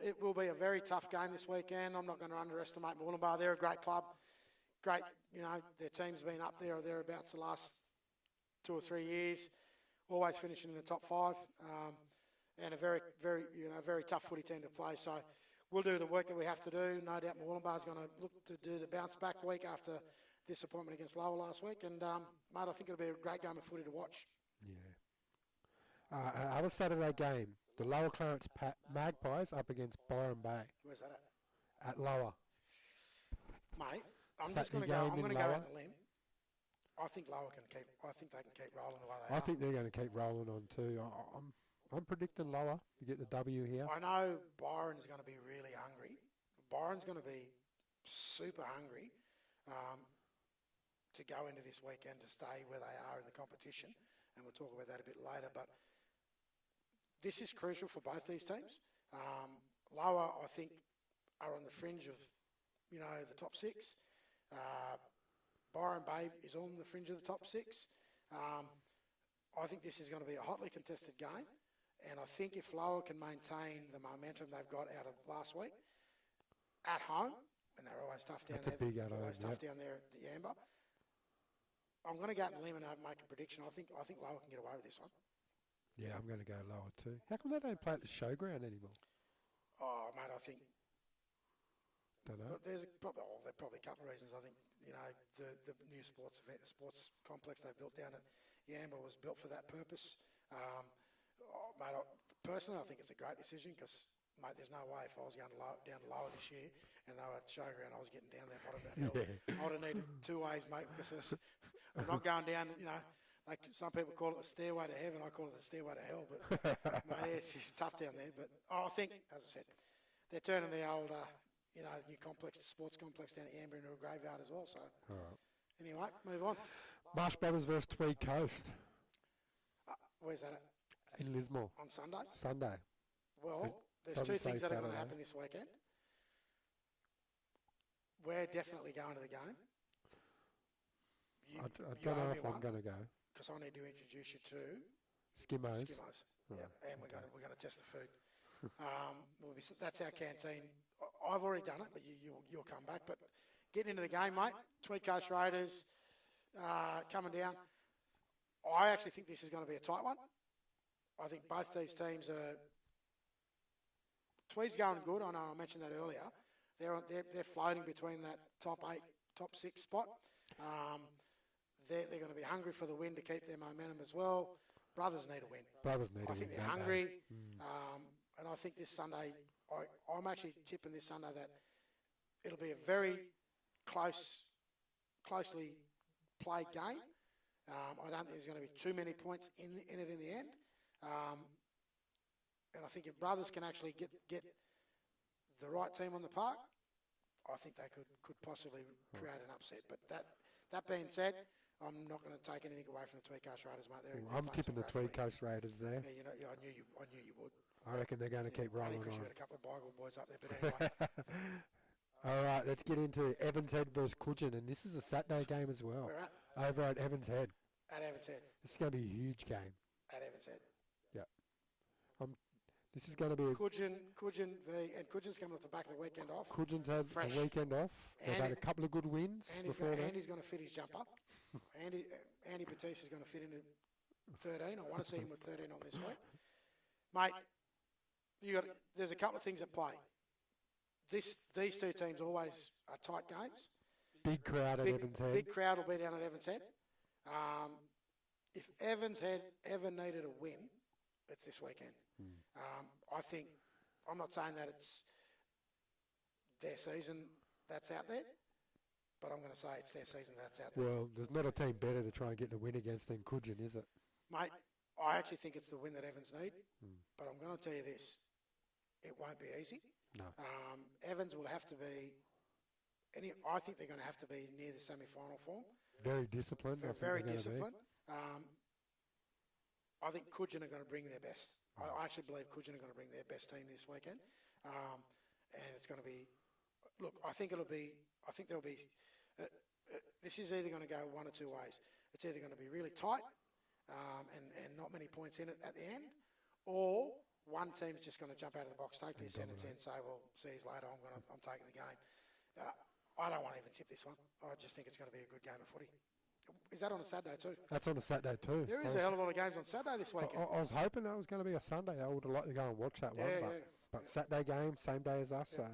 [SPEAKER 1] it will be a very tough game this weekend. I'm not going to underestimate Mooloolaba. They're a great club. Great, their team's been up there or thereabouts the last 2 or 3 years, always finishing in the top 5, and a very, very, very tough footy team to play. So we'll do the work that we have to do. No doubt Mooloolaba going to look to do the bounce back week after disappointment against Lower last week. And, mate, I think it'll be a great game of footy to watch.
[SPEAKER 2] Yeah. Other Saturday game, the Lower Clarence Magpies up against Byron Bay.
[SPEAKER 1] Where's that
[SPEAKER 2] at? At Lower.
[SPEAKER 1] Mate, I'm
[SPEAKER 2] Saturday
[SPEAKER 1] just going to go. I'm going to go out on a limb. I think Lower can keep. I think they can keep rolling the way they are.
[SPEAKER 2] I think they're going to keep rolling on too. I'm predicting Lower to get the W here.
[SPEAKER 1] I know Byron's going to be really hungry. Byron's going to be super hungry to go into this weekend to stay where they are in the competition, and we'll talk about that a bit later. But this is crucial for both these teams. Lower, I think, are on the fringe of, the top 6. Byron Bay is on the fringe of the top 6. I think this is going to be a hotly contested game, and I think if Lower can maintain the momentum they've got out of last week at home, and they're always tough down there.
[SPEAKER 2] Big at home,
[SPEAKER 1] always tough down there at the Yamba. I'm going to go out on a limb and make a prediction. I think Lower can get away with this one.
[SPEAKER 2] Yeah, I'm going to go Lower too. How come they don't play at the showground anymore?
[SPEAKER 1] Oh, mate, I think...
[SPEAKER 2] Don't know.
[SPEAKER 1] There's probably a couple of reasons. I think, the new sports event, the sports complex they've built down at Yamba was built for that purpose. Mate, personally, I think it's a great decision because, mate, there's no way if I was going down to Lower this year and they were at the showground, I was getting down there bottom of that hill. I would have needed 2 ways, mate, because I'm not going down, like some people call it the stairway to heaven, I call it the stairway to hell. But, mate, it's tough down there. But I think, as I said, they're turning the old, new complex, the sports complex down at Yamba into a graveyard as well. So, Anyway, move on.
[SPEAKER 2] Marsh Brothers versus Tweed Coast.
[SPEAKER 1] Where's that at?
[SPEAKER 2] In Lismore.
[SPEAKER 1] On Sunday?
[SPEAKER 2] Sunday.
[SPEAKER 1] Well, there's 2 things that are going to happen this weekend. We're definitely going to the game.
[SPEAKER 2] I don't know if I'm going to go.
[SPEAKER 1] Because I need to introduce you to
[SPEAKER 2] Skimmos.
[SPEAKER 1] Yeah, and we're going to test the food. That's our canteen. I've already done it, but you'll come back. But getting into the game, mate. Tweed Coast Raiders coming down. I actually think this is going to be a tight one. I think both these teams are... Tweed's going good. I know I mentioned that earlier. They're floating between that top 8, top 6 spot. They're going to be hungry for the win to keep their momentum as well. Brothers need a win. I think they're hungry. And I think this Sunday, I'm actually tipping this Sunday that it'll be a very closely played game. I don't think there's going to be too many points in it in the end. And I think if Brothers can actually get the right team on the park, I think they could possibly create an upset. But that being said, I'm not going to take anything away from the Tweed Coast Raiders, mate.
[SPEAKER 2] I'm tipping the Tweed Coast Raiders there.
[SPEAKER 1] Yeah, I knew you would.
[SPEAKER 2] I reckon they're going to keep rolling
[SPEAKER 1] because
[SPEAKER 2] on.
[SPEAKER 1] you had a couple of Beagle boys up there, but anyway.
[SPEAKER 2] All right, let's get into Evans Head versus Coogin, and this is a Saturday game as well.
[SPEAKER 1] Where at?
[SPEAKER 2] Over at Evans Head.
[SPEAKER 1] At Evans Head.
[SPEAKER 2] This is going to be a huge game.
[SPEAKER 1] At Evans Head.
[SPEAKER 2] Yeah. This is going to be a...
[SPEAKER 1] Coogin and Coogins coming off the back of the weekend off.
[SPEAKER 2] Coogins had
[SPEAKER 1] Fresh.
[SPEAKER 2] a weekend off. They've had a couple of good wins before that.
[SPEAKER 1] Andy's going to fit his jumper. Andy Batista's going to fit into 13. I want to see him with 13 on this week. Mate, there's a couple of things at play. These two teams always are tight games.
[SPEAKER 2] Big crowd at Evans Head.
[SPEAKER 1] Big crowd will be down at Evans Head. If Evans Head ever needed a win, it's this weekend. I'm not saying that it's their season that's out there, but I'm going to say it's their season that's out there.
[SPEAKER 2] Well, there's not a team better to try and get the win against than Coogin, is it?
[SPEAKER 1] Mate, I actually think it's the win that Evans need, but I'm going to tell you this. It won't be easy.
[SPEAKER 2] No.
[SPEAKER 1] Evans will have to be... I think they're going to have to be near the semi-final form.
[SPEAKER 2] Very disciplined.
[SPEAKER 1] Very disciplined. I think Coogin are going to bring their best. I actually believe Coogin are going to bring their best team this weekend. And it's going to be... Look, I think there'll be... this is either going to go one or two ways. It's either going to be really tight and not many points in it at the end, or one team's just going to jump out of the box, take this and say, well, see you later, I'm taking the game. I don't want to even tip this one. I just think it's going to be a good game of footy. Is that on a Saturday too?
[SPEAKER 2] That's on a Saturday too.
[SPEAKER 1] There is a hell of a lot of games on Saturday this weekend.
[SPEAKER 2] I was hoping that was going to be a Sunday. I would have liked to go and watch that one. But Saturday game, same day as us. So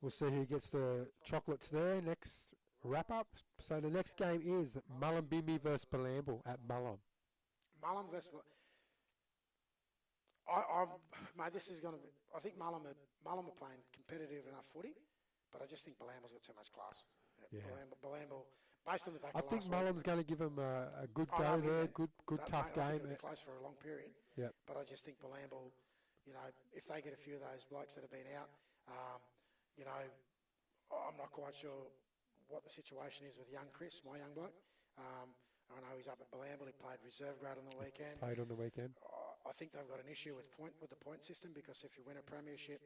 [SPEAKER 2] we'll see who gets the chocolates there. Next wrap-up. So the next game is Mullumbimby versus Bilambil at Mullum.
[SPEAKER 1] Mullum versus... Mate, this is going to be... I think Mullum are playing competitive enough footy, but I just think Bilambil's got too much class.
[SPEAKER 2] Yeah.
[SPEAKER 1] Bilambil, based on the back
[SPEAKER 2] I
[SPEAKER 1] of
[SPEAKER 2] think
[SPEAKER 1] last
[SPEAKER 2] Mullum's going to give them a good go there, good tough
[SPEAKER 1] game. I think
[SPEAKER 2] game.
[SPEAKER 1] it'll be close for a long period.
[SPEAKER 2] Yep.
[SPEAKER 1] But I just think Bilambil, if they get a few of those blokes that have been out, I'm not quite sure what the situation is with young Chris, my young bloke. I know he's up at Bilambil. He played reserve grade on the weekend.
[SPEAKER 2] Played on the weekend.
[SPEAKER 1] I think they've got an issue with the point system, because if you win a premiership,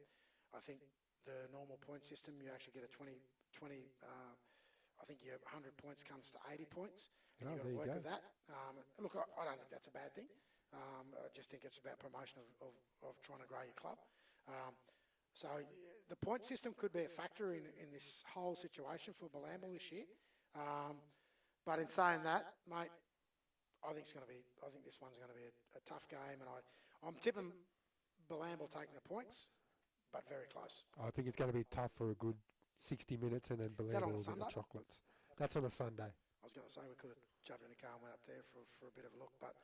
[SPEAKER 1] I think the normal point system, you actually get a 20 I think your 100 points comes to 80 points, and you've got to work with that. Look, I don't think that's a bad thing. I just think it's about promotion of trying to grow your club. So the point system could be a factor in this whole situation for Bilambil this year. But in saying that, mate, I think this one's going to be a tough game, and I'm tipping Bilambil taking the points, but very close.
[SPEAKER 2] I think it's going to be tough for a good 60 minutes, and then Bilambil will get the chocolates. That's on a Sunday.
[SPEAKER 1] I was going to say we could have jumped in the car and went up there for a bit of a look, but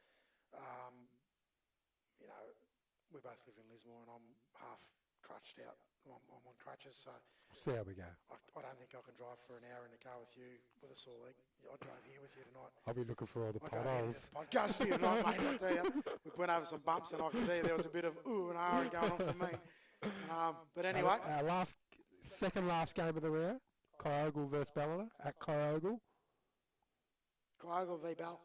[SPEAKER 1] we both live in Lismore, and I'm half crutched out. I'm on crutches, so
[SPEAKER 2] we'll see how we go.
[SPEAKER 1] I don't think I can drive for an hour in the car with you with a sore leg. I drove here with you tonight.
[SPEAKER 2] I'll be looking for all the potholes.
[SPEAKER 1] Podcast for you tonight, mate. I'll tell you, we went over some bumps, and I can tell you there was a bit of ooh and ahhing going on for me. But anyway,
[SPEAKER 2] our second last game of the round, Kyogle versus Ballina at Kyogle.
[SPEAKER 1] Kyogle v Ball.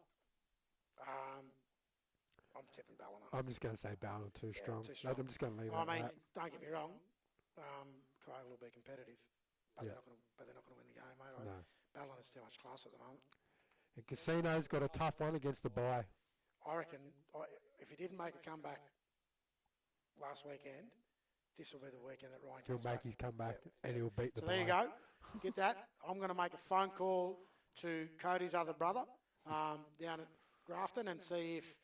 [SPEAKER 1] I'm tipping Ballina.
[SPEAKER 2] I'm just going to say Ballina too strong.
[SPEAKER 1] Too strong.
[SPEAKER 2] I'm just going to leave it at that.
[SPEAKER 1] Don't get me wrong. Kyogle will be competitive, but they're not going to win the game, mate.
[SPEAKER 2] No.
[SPEAKER 1] Ballina's too much class at the moment.
[SPEAKER 2] And Casino's got a tough one against the bye.
[SPEAKER 1] I reckon if he didn't make a comeback last weekend, this will be the weekend that Ryan comes back.
[SPEAKER 2] He'll make his comeback and he'll beat the bye.
[SPEAKER 1] So there you go. Get that. I'm going to make a phone call to Cody's other brother down at Grafton and see if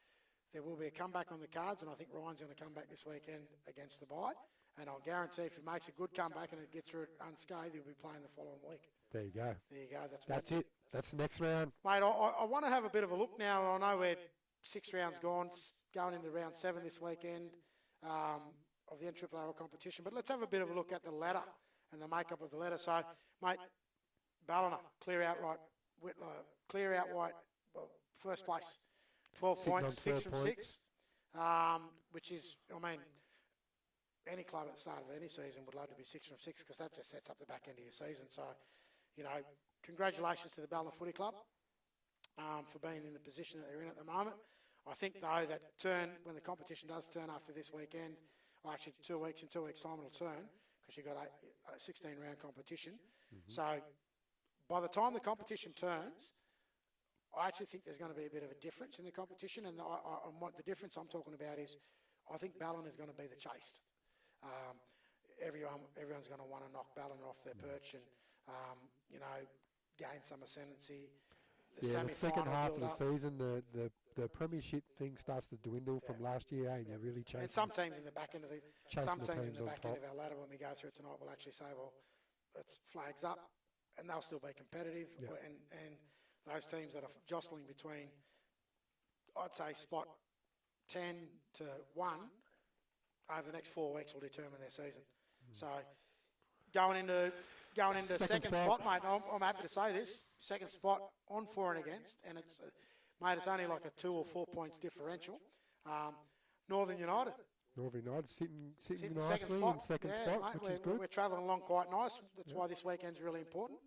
[SPEAKER 1] there will be a comeback on the cards, and I think Ryan's going to come back this weekend against the bye. And I'll guarantee if he makes a good comeback and it gets through it unscathed, he'll be playing the following week.
[SPEAKER 2] There you go.
[SPEAKER 1] There you go.
[SPEAKER 2] That's it. That's the next round.
[SPEAKER 1] Mate, I want to have a bit of a look now. I know we're 6 rounds gone, going into round 7 this weekend of the NRRRL competition. But let's have a bit of a look at the ladder and the makeup of the ladder. So, mate, Ballina, clear out right. Whitlow, clear out white. first place, 12
[SPEAKER 2] Sitting on
[SPEAKER 1] points, 6
[SPEAKER 2] 12
[SPEAKER 1] from
[SPEAKER 2] points.
[SPEAKER 1] 6, which is, I mean, any club at the start of any season would love to be 6 from 6 because that just sets up the back end of your season. So, you know, congratulations to the Ballina Footy Club for being in the position that they're in at the moment. I think, though, that when the competition does turn after this weekend, or actually 2 weeks, in 2 weeks' time it'll turn because you've got a 16-round competition. Mm-hmm. So by the time the competition turns, I actually think there's going to be a bit of a difference in the competition. And what the difference I'm talking about is I think Ballina is going to be the chased. Everyone's going to want to knock Ballina off their perch and, you know, gain some ascendancy.
[SPEAKER 2] The second half of the season, the premiership thing starts to dwindle from last year, and you're really chasing.
[SPEAKER 1] And some teams in the back end of end of our ladder, when we go through it tonight, will actually say, well, it's flags up, and they'll still be competitive. Yeah. And those teams that are jostling between, I'd say, spot 10 to 1 over the next 4 weeks will determine their season. So going into second spot, mate, I'm happy to say this. Second spot on for and against, and it's, mate, it's only like a 2 or 4 points differential. Northern United.
[SPEAKER 2] Sitting nicely
[SPEAKER 1] second spot.
[SPEAKER 2] in second spot,
[SPEAKER 1] mate,
[SPEAKER 2] which is good.
[SPEAKER 1] We're travelling along quite nice. That's why this weekend's really important.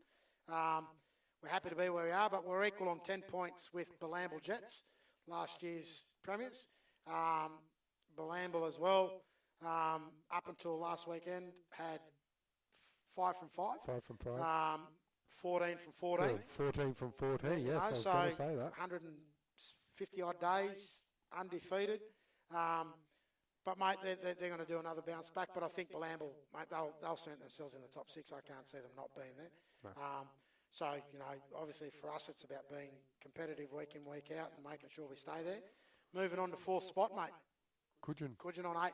[SPEAKER 1] We're happy to be where we are, but we're equal on 10 points with Bilambil Jets, last year's premiers. Bilambil as well, up until last weekend, had 5 from 5.
[SPEAKER 2] 5 from 5.
[SPEAKER 1] 14 from 14.
[SPEAKER 2] Well, 14 from 14, yes, I was
[SPEAKER 1] so
[SPEAKER 2] going to say that.
[SPEAKER 1] 150 odd days, undefeated. But, mate, they're going to do another bounce back. But I think Bilambil, mate, they'll cement themselves in the top 6. I can't see them not being there.
[SPEAKER 2] No.
[SPEAKER 1] So, you know, obviously for us it's about being competitive week in, week out and making sure we stay there. Moving on to 4th spot, mate. Coogin on 8.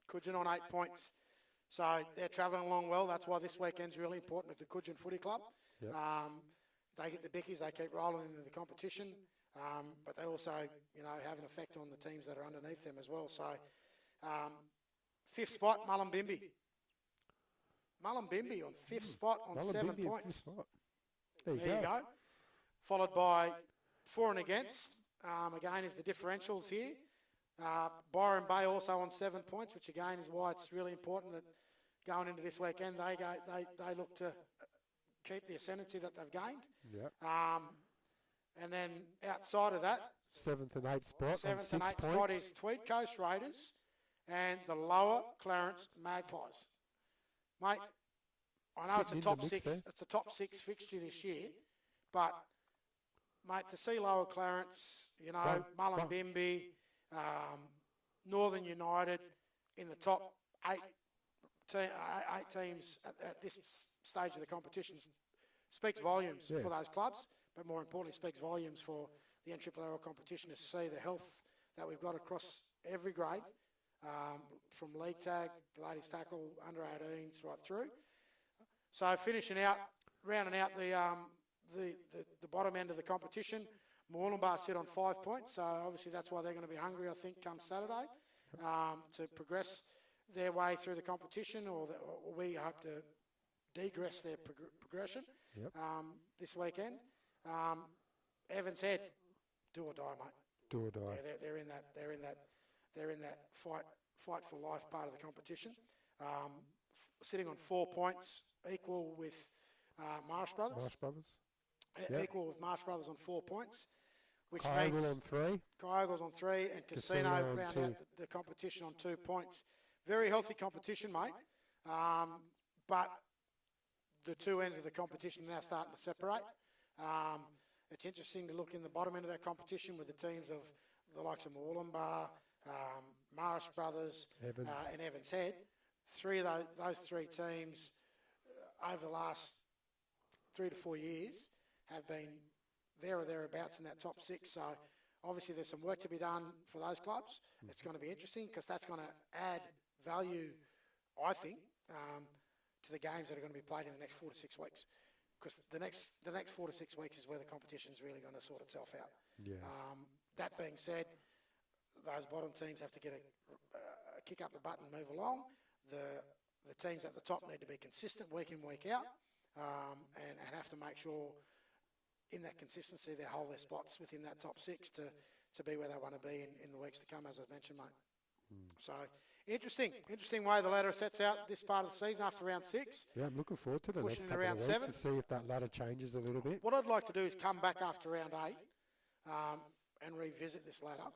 [SPEAKER 1] Coogin on 8 points. So they're travelling along well. That's why this weekend's really important at the Coogin Footy Club.
[SPEAKER 2] Yep.
[SPEAKER 1] They get the bickies, they keep rolling into the competition, but they also, you know, have an effect on the teams that are underneath them as well. So 5th spot, Mullumbimby. Mullumbimby on 5th spot on 7 points.
[SPEAKER 2] There you go.
[SPEAKER 1] Followed by for and against. Again, is the differentials here. Byron Bay also on 7 points, which again is why it's really important that going into this weekend they look to keep the ascendancy that they've gained.
[SPEAKER 2] Yep.
[SPEAKER 1] And then outside of that,
[SPEAKER 2] 7th and 8th spot.
[SPEAKER 1] 7th and 8th spot is Tweed Coast Raiders and the Lower Clarence Magpies. Mate, I know it's a top 6.
[SPEAKER 2] There.
[SPEAKER 1] It's a top 6 fixture this year, but mate, to see Lower Clarence, you know, Mullumbimby, Northern United in the top 8 teams at this stage of the competition speaks volumes for those clubs, but more importantly speaks volumes for the NRRRL competition to see the health that we've got across every grade, from league tag, ladies tackle, under 18s right through. So finishing out, rounding out the bottom end of the competition, Moorlambar sit on 5 points, so obviously that's why they're going to be hungry, I think, come Saturday, to progress their way through the competition, or we hope to degress their progression this weekend. Evans Head, do or die, mate.
[SPEAKER 2] Do or die.
[SPEAKER 1] Yeah, they're in that fight for life part of the competition. Sitting on 4 points, equal with Marsh Brothers. Equal with Marsh Brothers on 4 points, which means Kyogle's on 3 and Casino round out the competition on 2 points. Very healthy competition, mate. But the two ends of the competition are now starting to separate. It's interesting to look in the bottom end of that competition with the teams of the likes of Moorlambar, Marsh Brothers, and Evans Head. Those 3 teams over the last 3 to 4 years have been there or thereabouts in that top 6. So obviously there's some work to be done for those clubs. It's going to be interesting because that's going to add value, I think, to the games that are going to be played in the next 4 to 6 weeks. Because the next 4 to 6 weeks is where the competition is really going to sort itself out.
[SPEAKER 2] Yeah.
[SPEAKER 1] That being said, those bottom teams have to get a kick up the butt and move along. The teams at the top need to be consistent week in, week out, and have to make sure in that consistency, they hold their spots within that top 6 to be where they want to be in the weeks to come, as I mentioned, mate. So, interesting way the ladder sets out this part of the season after round 6.
[SPEAKER 2] Yeah, I'm looking forward to the next
[SPEAKER 1] Pushing
[SPEAKER 2] couple
[SPEAKER 1] around
[SPEAKER 2] of weeks
[SPEAKER 1] 7.
[SPEAKER 2] to see if that ladder changes a little bit.
[SPEAKER 1] What I'd like to do is come back after round 8 and revisit this ladder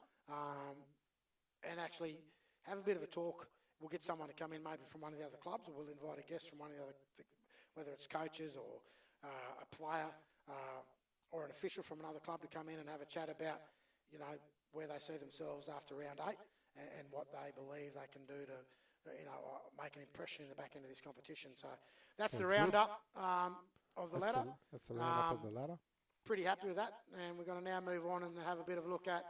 [SPEAKER 1] and actually have a bit of a talk. We'll get someone to come in maybe from one of the other clubs, or we'll invite a guest from one of the other, whether it's coaches or a player or an official from another club to come in and have a chat about, where they see themselves after round 8 and what they believe they can do to, make an impression in the back end of this competition. So that's the roundup of the ladder.
[SPEAKER 2] That's the roundup of the ladder.
[SPEAKER 1] Pretty happy with that, and we're going to now move on and have a bit of a look at.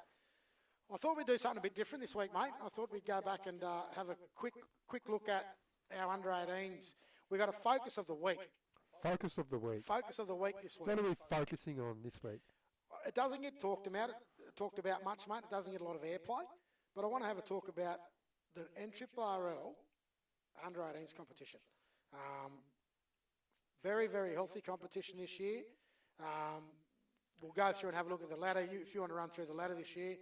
[SPEAKER 1] I thought we'd do something a bit different this week, mate. I thought we'd go back and have a quick look at our under-18s. We've got a focus of the week.
[SPEAKER 2] Focus of the week.
[SPEAKER 1] Focus of the week this week.
[SPEAKER 2] What are we focusing on this week?
[SPEAKER 1] It doesn't get talked about much, mate. It doesn't get a lot of airplay. But I want to have a talk about the NRRRL under-18s competition. Very, very healthy competition this year. We'll go through and have a look at the ladder. If you want to run through the ladder this year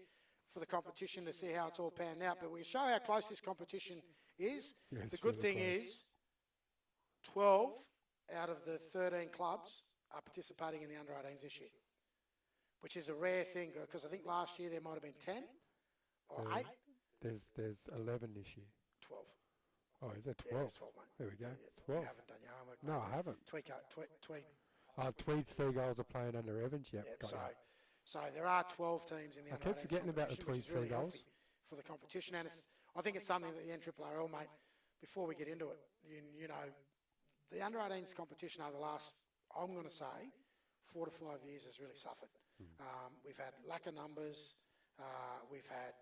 [SPEAKER 1] for the competition to see how it's all panned out. But we show how close this competition is.
[SPEAKER 2] Yeah,
[SPEAKER 1] the good
[SPEAKER 2] really
[SPEAKER 1] thing
[SPEAKER 2] close.
[SPEAKER 1] is 12 out of the 13 clubs are participating in the under-18s this year, which is a rare thing because I think last year there might have been 10 or 8.
[SPEAKER 2] There's 11 this year.
[SPEAKER 1] 12.
[SPEAKER 2] Oh, is that 12?
[SPEAKER 1] Yeah, it's 12, mate.
[SPEAKER 2] There we go.
[SPEAKER 1] Yeah,
[SPEAKER 2] 12.
[SPEAKER 1] You haven't done your homework.
[SPEAKER 2] No,
[SPEAKER 1] mate.
[SPEAKER 2] I haven't.
[SPEAKER 1] Tweed.
[SPEAKER 2] Tweed Seagulls are playing under Evans. Yep,
[SPEAKER 1] Yeah,
[SPEAKER 2] got ya.
[SPEAKER 1] so there are 12 teams in the
[SPEAKER 2] I
[SPEAKER 1] under-18s
[SPEAKER 2] keep forgetting about the
[SPEAKER 1] competition, which is
[SPEAKER 2] Tweed
[SPEAKER 1] really
[SPEAKER 2] Seagulls.
[SPEAKER 1] healthy for the competition, and I think it's something that the NRRRL, mate, before we get into it, you know, the under-18s competition over the last, I'm going to say, 4 to 5 years has really suffered. We've had lack of numbers. We've had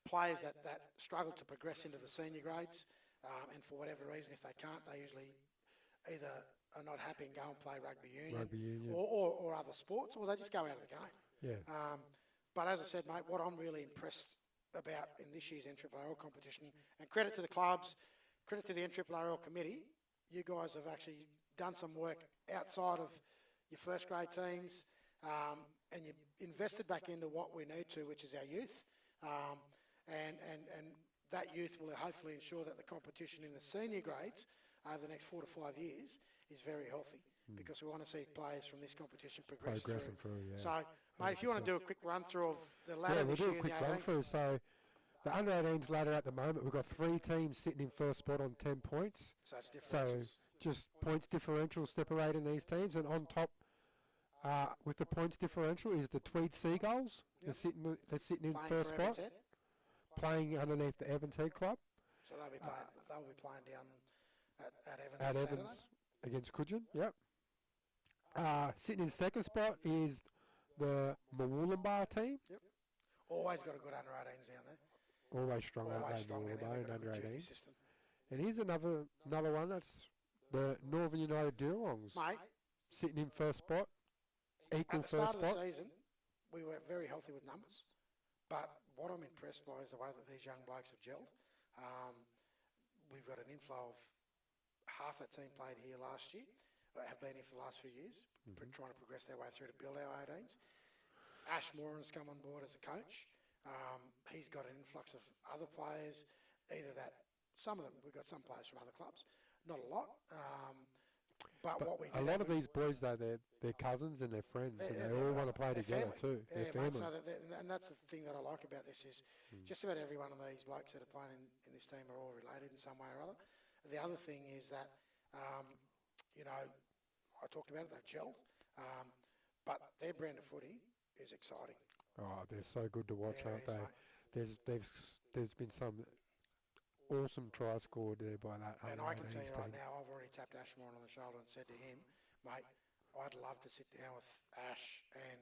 [SPEAKER 1] players that struggle to progress into the senior grades, and for whatever reason, if they can't, they usually either are not happy and go and play rugby union, or other sports, or they just go out of the game.
[SPEAKER 2] Yeah.
[SPEAKER 1] But as I said, mate, what I'm really impressed about in this year's NRRRL competition, and credit to the clubs, credit to the NRRRL committee, you guys have actually done some work outside of your first grade teams, and you invested back into what we need to, which is our youth. And that youth will hopefully ensure that the competition in the senior grades over the next 4 to 5 years is very healthy, because we want to see players from this competition progressing through.
[SPEAKER 2] Yeah.
[SPEAKER 1] So, mate, if you want to do a quick run through of the ladder
[SPEAKER 2] Yeah, we'll
[SPEAKER 1] this
[SPEAKER 2] do
[SPEAKER 1] year
[SPEAKER 2] a
[SPEAKER 1] in
[SPEAKER 2] quick
[SPEAKER 1] the
[SPEAKER 2] run
[SPEAKER 1] 18s.
[SPEAKER 2] through. So, the under-18s ladder at the moment, we've got 3 teams sitting in first spot on 10 points.
[SPEAKER 1] So it's
[SPEAKER 2] So,
[SPEAKER 1] differentials.
[SPEAKER 2] just points differential separating these teams, and on top with the points differential is the Tweed Seagulls.
[SPEAKER 1] Yep.
[SPEAKER 2] They're sitting in
[SPEAKER 1] Playing
[SPEAKER 2] first
[SPEAKER 1] for
[SPEAKER 2] spot,
[SPEAKER 1] Evans Head.
[SPEAKER 2] playing underneath the Evans Head Club.
[SPEAKER 1] So they'll be playing down at Evans
[SPEAKER 2] At
[SPEAKER 1] on Saturday.
[SPEAKER 2] Evans against Coogin, yep. Sitting in second spot is the Mawulumba team.
[SPEAKER 1] Always got a good under-18s down there.
[SPEAKER 2] Always strong out
[SPEAKER 1] Always
[SPEAKER 2] there,
[SPEAKER 1] strong down there.
[SPEAKER 2] Mawulumba
[SPEAKER 1] They've
[SPEAKER 2] in
[SPEAKER 1] got a
[SPEAKER 2] under
[SPEAKER 1] good junior
[SPEAKER 2] 18.
[SPEAKER 1] system.
[SPEAKER 2] And here's another one, that's the Northern United Durongs.
[SPEAKER 1] Mate,
[SPEAKER 2] Sitting in first spot, equal
[SPEAKER 1] at the start
[SPEAKER 2] first
[SPEAKER 1] of the
[SPEAKER 2] spot.
[SPEAKER 1] season, we were very healthy with numbers. But what I'm impressed by is the way that these young blokes have gelled. We've got an inflow of half that team played here last year, have been here for the last few years, trying to progress their way through to build our 18s. Ash Moran's come on board as a coach. He's got an influx of other players, some of them, we've got some players from other clubs, not a lot. But what we
[SPEAKER 2] A lot of these boys, though, they're cousins and they're friends, and they all want to play
[SPEAKER 1] they're
[SPEAKER 2] together
[SPEAKER 1] family.
[SPEAKER 2] too.
[SPEAKER 1] Yeah,
[SPEAKER 2] They're
[SPEAKER 1] mate,
[SPEAKER 2] family.
[SPEAKER 1] so and that's the thing that I like about this is just about every one of these blokes that are playing in this team are all related in some way or other. The other thing is that, you know, I talked about it, they've gelled, but their brand of footy is exciting.
[SPEAKER 2] Oh, they're so good to watch,
[SPEAKER 1] Yeah,
[SPEAKER 2] aren't
[SPEAKER 1] it is,
[SPEAKER 2] they?
[SPEAKER 1] mate.
[SPEAKER 2] There's been some awesome tries scored there by that.
[SPEAKER 1] And I can tell you right
[SPEAKER 2] team.
[SPEAKER 1] now, I've already tapped Ash Moran on the shoulder and said to him, mate, I'd love to sit down with Ash and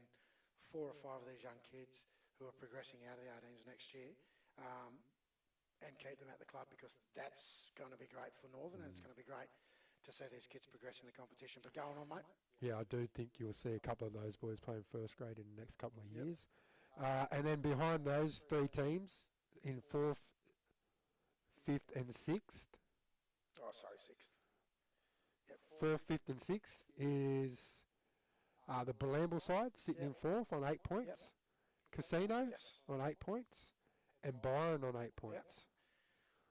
[SPEAKER 1] 4 or 5 of these young kids who are progressing out of the 18s next year and keep them at the club, because that's going to be great for Northern and it's going to be great to see these kids progress in the competition. But going on, mate.
[SPEAKER 2] Yeah, I do think you'll see a couple of those boys playing first grade in the next couple of years. And then behind those 3 teams, in 4th, 5th and 6th,
[SPEAKER 1] Oh, sorry, 6th. Yep.
[SPEAKER 2] 4th, 5th and 6th is The Belamble side sitting in fourth on 8 points.
[SPEAKER 1] Yep.
[SPEAKER 2] Casino
[SPEAKER 1] Yes.
[SPEAKER 2] on 8 points. And Byron on 8 points.
[SPEAKER 1] Yep.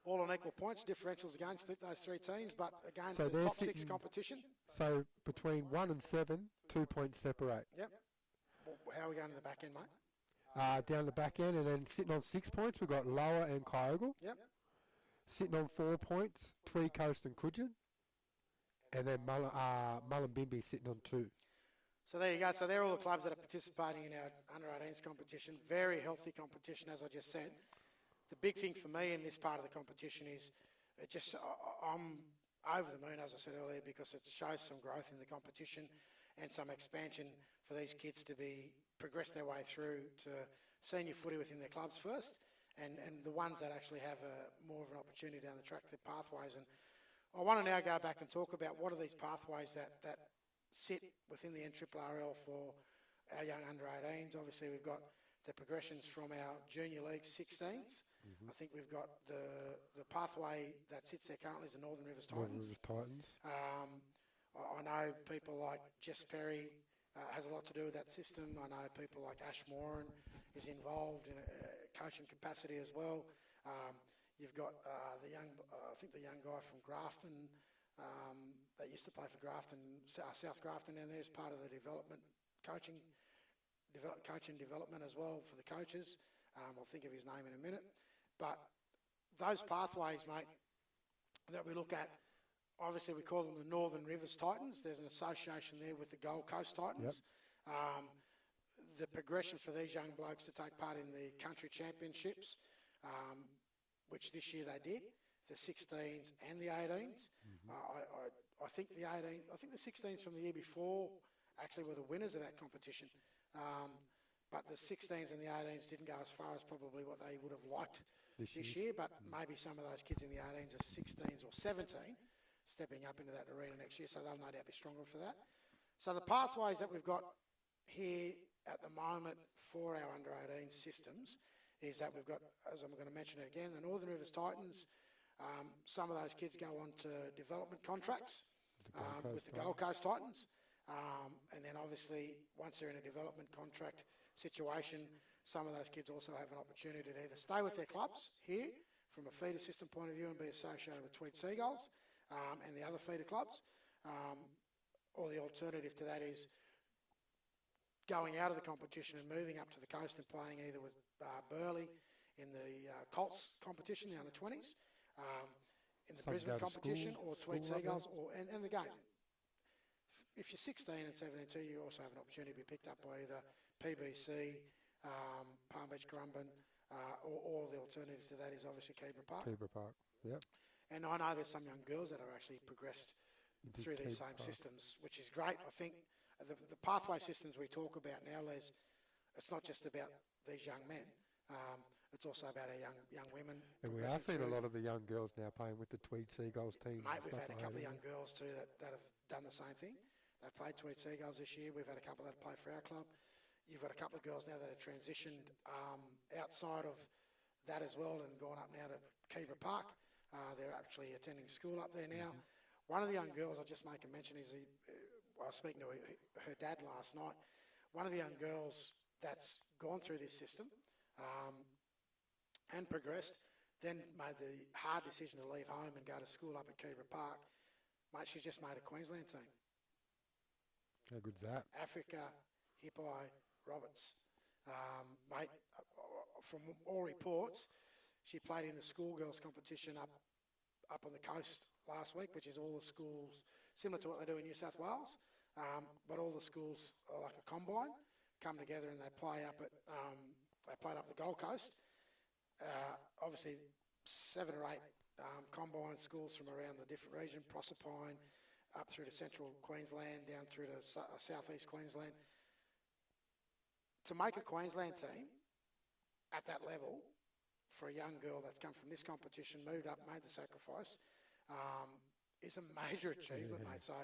[SPEAKER 1] All on equal points. Differentials again, split those three teams, but again,
[SPEAKER 2] So
[SPEAKER 1] it's a
[SPEAKER 2] they're
[SPEAKER 1] top 6
[SPEAKER 2] sitting-
[SPEAKER 1] competition.
[SPEAKER 2] So between 1 and 7, 2 points separate.
[SPEAKER 1] Yep. Well, how are we going to the back end, mate?
[SPEAKER 2] Down the back end, and then sitting on 6 points, we've got Lower and Kyogle.
[SPEAKER 1] Yep.
[SPEAKER 2] Sitting on 4 points, Tweed Coast and Coogin. And then Mullumbimby sitting on 2.
[SPEAKER 1] So there you go. So they're all the clubs that are participating in our under-18s competition. Very healthy competition, as I just said. The big thing for me in this part of the competition is I'm over the moon, as I said earlier, because it shows some growth in the competition and some expansion for these kids to progress their way through to senior footy within their clubs first, and the ones that actually have more of an opportunity down the track, their pathways. And I want to now go back and talk about what are these pathways that sit within the NRRRL for our young under-18s. Obviously, we've got the progressions from our junior league 16s. I think we've got the pathway that sits there currently is the Northern Rivers Titans. I know people like Jess Perry has a lot to do with that system. I know people like Ash Moran is involved in a coaching capacity as well. You've got the young guy from Grafton that used to play for Grafton, South Grafton, and there's part of the coaching development as well for the coaches. I'll think of his name in a minute. But those pathways, mate, that we look at, obviously we call them the Northern Rivers Titans. There's an association there with the Gold Coast Titans. Yep. The progression for these young blokes to take part in the country championships, which this year they did, the 16s and the 18s. I think the 16s from the year before actually were the winners of that competition. But the 16s and the 18s didn't go as far as probably what they would have liked this year. But maybe some of those kids in the 18s are 16s or 17 stepping up into that arena next year, so they'll no doubt be stronger for that. So the pathways that we've got here at the moment for our under-18 systems is that we've got, as I'm going to mention it again, the Northern Rivers Titans. Some of those kids go on to development contracts with the Gold Coast Titans. And then obviously, once they're in a development contract situation, some of those kids also have an opportunity to either stay with their clubs here from a feeder system point of view and be associated with Tweed Seagulls and the other feeder clubs, or the alternative to that is going out of the competition and moving up to the coast and playing either with Burleigh in the Colts competition, the under-20s, in the Brisbane competition, or Tweed Seagulls, and the game. If you're 16 and 17 you also have an opportunity to be picked up by either PBC, Palm Beach Currumbin, or the alternative to that is obviously Kebra Park.
[SPEAKER 2] Yep.
[SPEAKER 1] And I know there's some young girls that are actually progressed through these same systems, which is great. I think the pathway systems we talk about now, Les, it's not just about these young men. It's also about our young women.
[SPEAKER 2] And we are seeing a lot of the young girls now playing with the Tweed Seagulls team.
[SPEAKER 1] Mate, we've had a couple of young girls too that have done the same thing. They've played Tweed Seagulls this year. We've had a couple that play for our club. You've got a couple of girls now that have transitioned outside of that as well and gone up now to Kebra Park. They're actually attending school up there now. One of the young girls, I'll just make a mention, is I was speaking to her dad last night. One of the young girls that's gone through this system and progressed, then made the hard decision to leave home and go to school up at Kebra Park. Mate, she's just made a Queensland team.
[SPEAKER 2] How good's that?
[SPEAKER 1] Africa, Hippi, Roberts. Mate, from all reports, she played in the schoolgirls competition up on the coast last week, which is all the schools, similar to what they do in New South Wales, but all the schools are like a combine, come together and they play up at, they played up the Gold Coast. Obviously, 7 or 8 combine schools from around the different region, Proserpine, up through to central Queensland, down through to southeast Queensland. To make a Queensland team at that level for a young girl that's come from this competition, moved up, made the sacrifice, is a major achievement, mate. So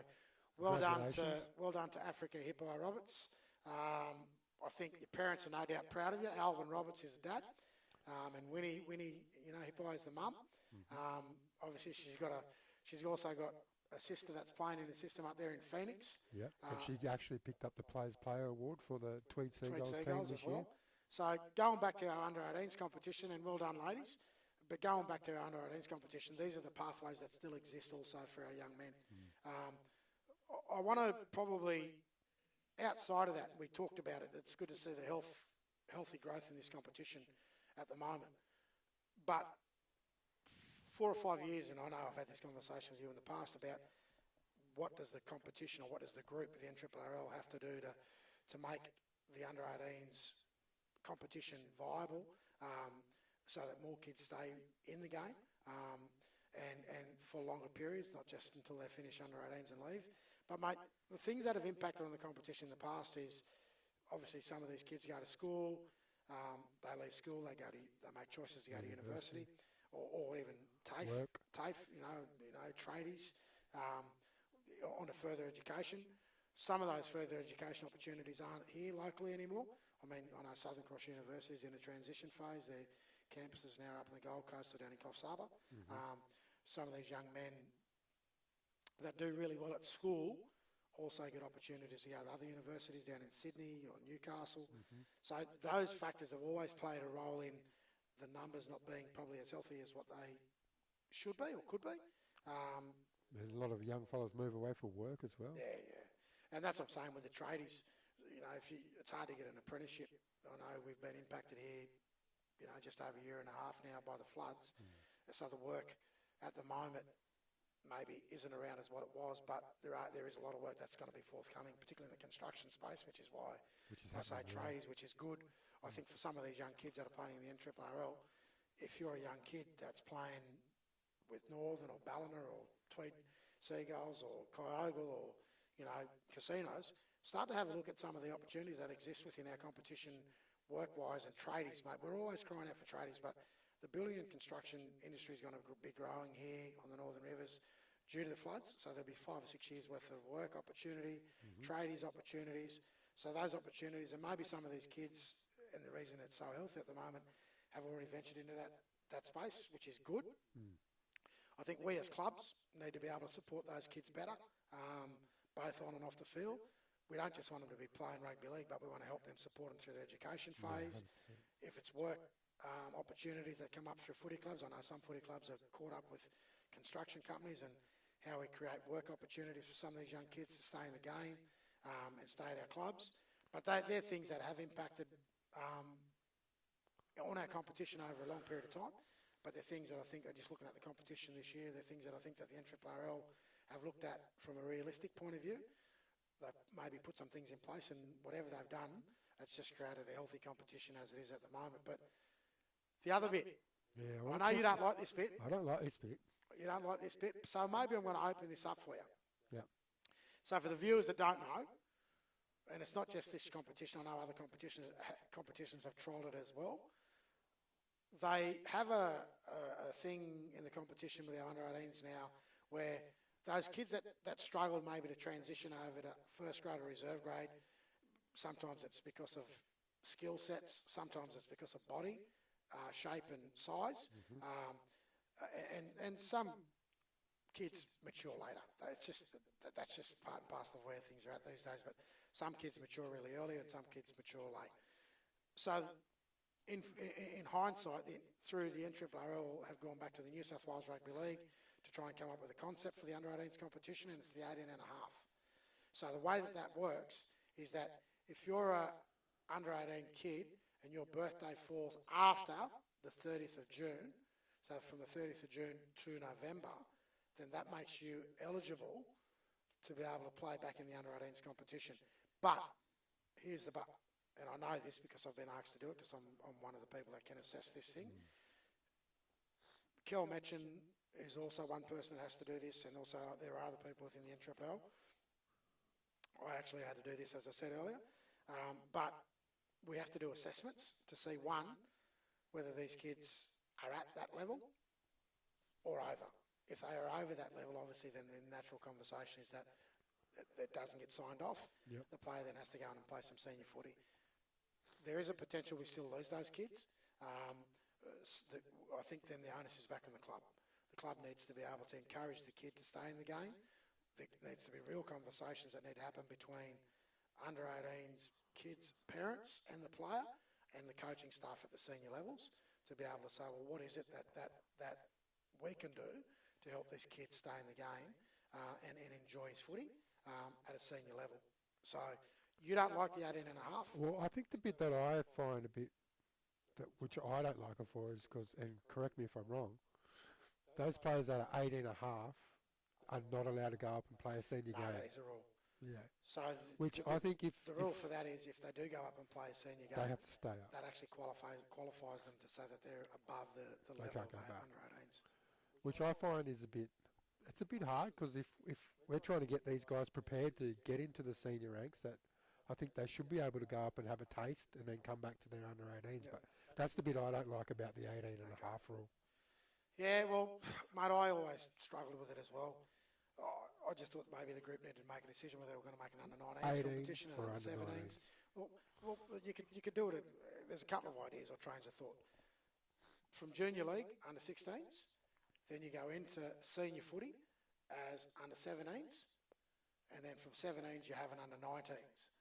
[SPEAKER 1] well done to Africa Hippi Roberts. I think your parents are no doubt proud of you. Alvin Roberts is the dad, and Winnie, Hippi is the mum. Obviously, she's also got a sister that's playing in the system up there in Phoenix.
[SPEAKER 2] Yeah, and she actually picked up the Players Player Award for the Tweed Seagulls team this year.
[SPEAKER 1] So going back to our under-18s competition, and well done, ladies, but going back to our under-18s competition, these are the pathways that still exist also for our young men. I want to probably, outside of that, we talked about it, it's good to see the healthy growth in this competition at the moment. But 4 or 5 years, and I know I've had this conversation with you in the past about what does the competition or what does the group of the NRRRL have to do to make the under-18s competition viable, so that more kids stay in the game and for longer periods, not just until they finish under-18s and leave. But mate, the things that have impacted on the competition in the past is obviously some of these kids go to school, they leave school, they make choices to go to university, or even TAFE, tradies, on to further education. Some of those further education opportunities aren't here locally anymore. I mean, I know Southern Cross University is in a transition phase. Their campus is now up in the Gold Coast or down in Coffs Harbour. Some of these young men that do really well at school also get opportunities to go to other universities down in Sydney or Newcastle. So those factors have always played a role in the numbers not being probably as healthy as what they should be or could be.
[SPEAKER 2] There's a lot of young fellas move away for work as well.
[SPEAKER 1] Yeah. And that's what I'm saying with the tradies. It's hard to get an apprenticeship. I know we've been impacted here, just over a year and a half now by the floods. So the work at the moment maybe isn't around as what it was, but there is a lot of work that's going to be forthcoming, particularly in the construction space, which is why I say tradies, which is good. I think for some of these young kids that are playing in the NRRRL, if you're a young kid that's playing with Northern or Ballina or Tweed Seagulls or Kyogle or, casinos, start to have a look at some of the opportunities that exist within our competition work-wise and tradies, mate. We're always crying out for tradies, but the building and construction industry is going to be growing here on the Northern Rivers due to the floods. So there'll be 5 or 6 years worth of work opportunity, tradies opportunities. So those opportunities, and maybe some of these kids, and the reason it's so healthy at the moment, have already ventured into that space, which is good. I think we as clubs need to be able to support those kids better, both on and off the field. We don't just want them to be playing rugby league, but we want to help them, support them through their education phase. If it's work opportunities that come up through footy clubs, I know some footy clubs are caught up with construction companies and how we create work opportunities for some of these young kids to stay in the game and stay at our clubs. But they're things that have impacted on our competition over a long period of time. But they're things that I think are just looking at the competition this year. They're things that I think that the NRRRL have looked at from a realistic point of view. They've maybe put some things in place, and whatever they've done, it's just created a healthy competition as it is at the moment. But the other bit, I know you don't like this bit.
[SPEAKER 2] I don't like this bit.
[SPEAKER 1] You don't like this bit, so maybe I'm going to open this up for you.
[SPEAKER 2] Yeah.
[SPEAKER 1] So for the viewers that don't know, and it's not just this competition, I know other competitions have trialled it as well. They have a thing in the competition with our under-18s now where those kids that struggled maybe to transition over to first grade or reserve grade, sometimes it's because of skill sets, sometimes it's because of body, shape and size, and some kids mature later. That's just part and parcel of where things are at these days, but some kids mature really early and some kids mature late. So in hindsight, through the NRRRL have gone back to the New South Wales Rugby League to try and come up with a concept for the under-18s competition, and it's the 18 and a half. So the way that works is that if you're a under-18 kid and your birthday falls after the 30th of June, so from the 30th of June to November, then that makes you eligible to be able to play back in the under-18s competition. But here's the but. And I know this because I've been asked to do it because I'm one of the people that can assess this thing. Kel Metchin is also one person that has to do this, and also there are other people within the NRRRL. I actually had to do this, as I said earlier. But we have to do assessments to see, one, whether these kids are at that level or over. If they are over that level, obviously, then the natural conversation is that it doesn't get signed off.
[SPEAKER 2] Yep.
[SPEAKER 1] The player then has to go on and play some senior footy. There is a potential we still lose those kids. I think then the onus is back on the club. The club needs to be able to encourage the kid to stay in the game. there needs to be real conversations that need to happen between under 18s, kids, parents, and the player, and the coaching staff at the senior levels to be able to say, well, what is it that we can do to help this kid stay in the game and enjoy his footy at a senior level. So you don't like the 18 and a half?
[SPEAKER 2] Well, I think the bit that I find a bit, which I don't like it for, is because, and correct me if I'm wrong, those players that are 18 and a half are not allowed to go up and play a senior game.
[SPEAKER 1] No, that is a rule.
[SPEAKER 2] Yeah.
[SPEAKER 1] So
[SPEAKER 2] which I think if
[SPEAKER 1] the rule for that is if they do go up and play a senior game,
[SPEAKER 2] they have to stay up.
[SPEAKER 1] That actually qualifies them to say that they're above the level of under 18s.
[SPEAKER 2] Which I find is it's a bit hard because if we're trying to get these guys prepared to get into the senior ranks, that I think they should be able to go up and have a taste and then come back to their under 18s. Yep. But that's the bit I don't like about the 18 and a half rule.
[SPEAKER 1] Yeah, well, mate, I always struggled with it as well. I just thought maybe the group needed to make a decision whether they were going to make an under 19s competition or under 17s. Well, you could do it. There's a couple of ideas or trains of thought. From junior league, under 16s, then you go into senior footy as under 17s, and then from 17s you have an under 19s.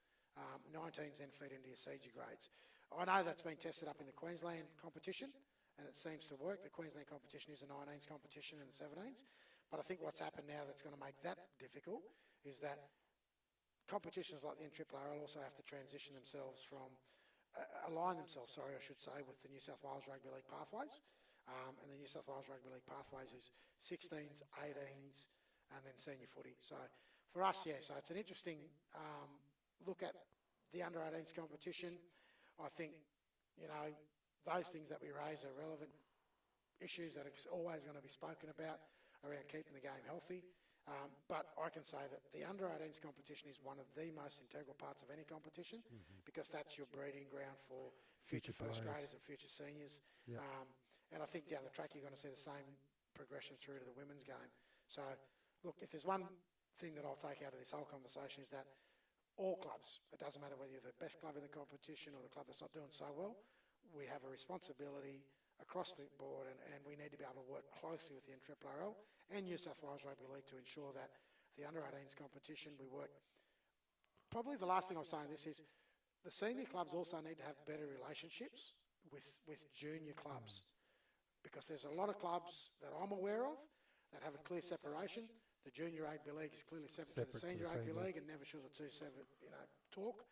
[SPEAKER 1] 19s then feed into your senior grades. I know that's been tested up in the Queensland competition, and it seems to work. The Queensland competition is a 19s competition and the 17s. But I think what's happened now that's going to make that difficult is that competitions like the NRRRL also have to transition themselves from, align themselves, I should say, with the New South Wales Rugby League pathways. And the New South Wales Rugby League pathways is 16s, 18s, and then senior footy. So for us, yeah, so it's an interesting look at the under 18s competition. I think, those things that we raise are relevant issues that are always going to be spoken about around keeping the game healthy. But I can say that the under 18s competition is one of the most integral parts of any competition because that's your breeding ground for future first graders and future seniors. Yep. And I think down the track you're going to see the same progression through to the women's game. So, look, if there's one thing that I'll take out of this whole conversation is that all clubs, it doesn't matter whether you're the best club in the competition or the club that's not doing so well, we have a responsibility across the board, and we need to be able to work closely with the NRRRL and New South Wales Rugby League to ensure that the under 18s competition, we work. Probably the last thing I'm saying this is the senior clubs also need to have better relationships with junior clubs because there's a lot of clubs that I'm aware of that have a clear separation. The junior rugby league is clearly separate to the senior rugby league, and never should the two talk.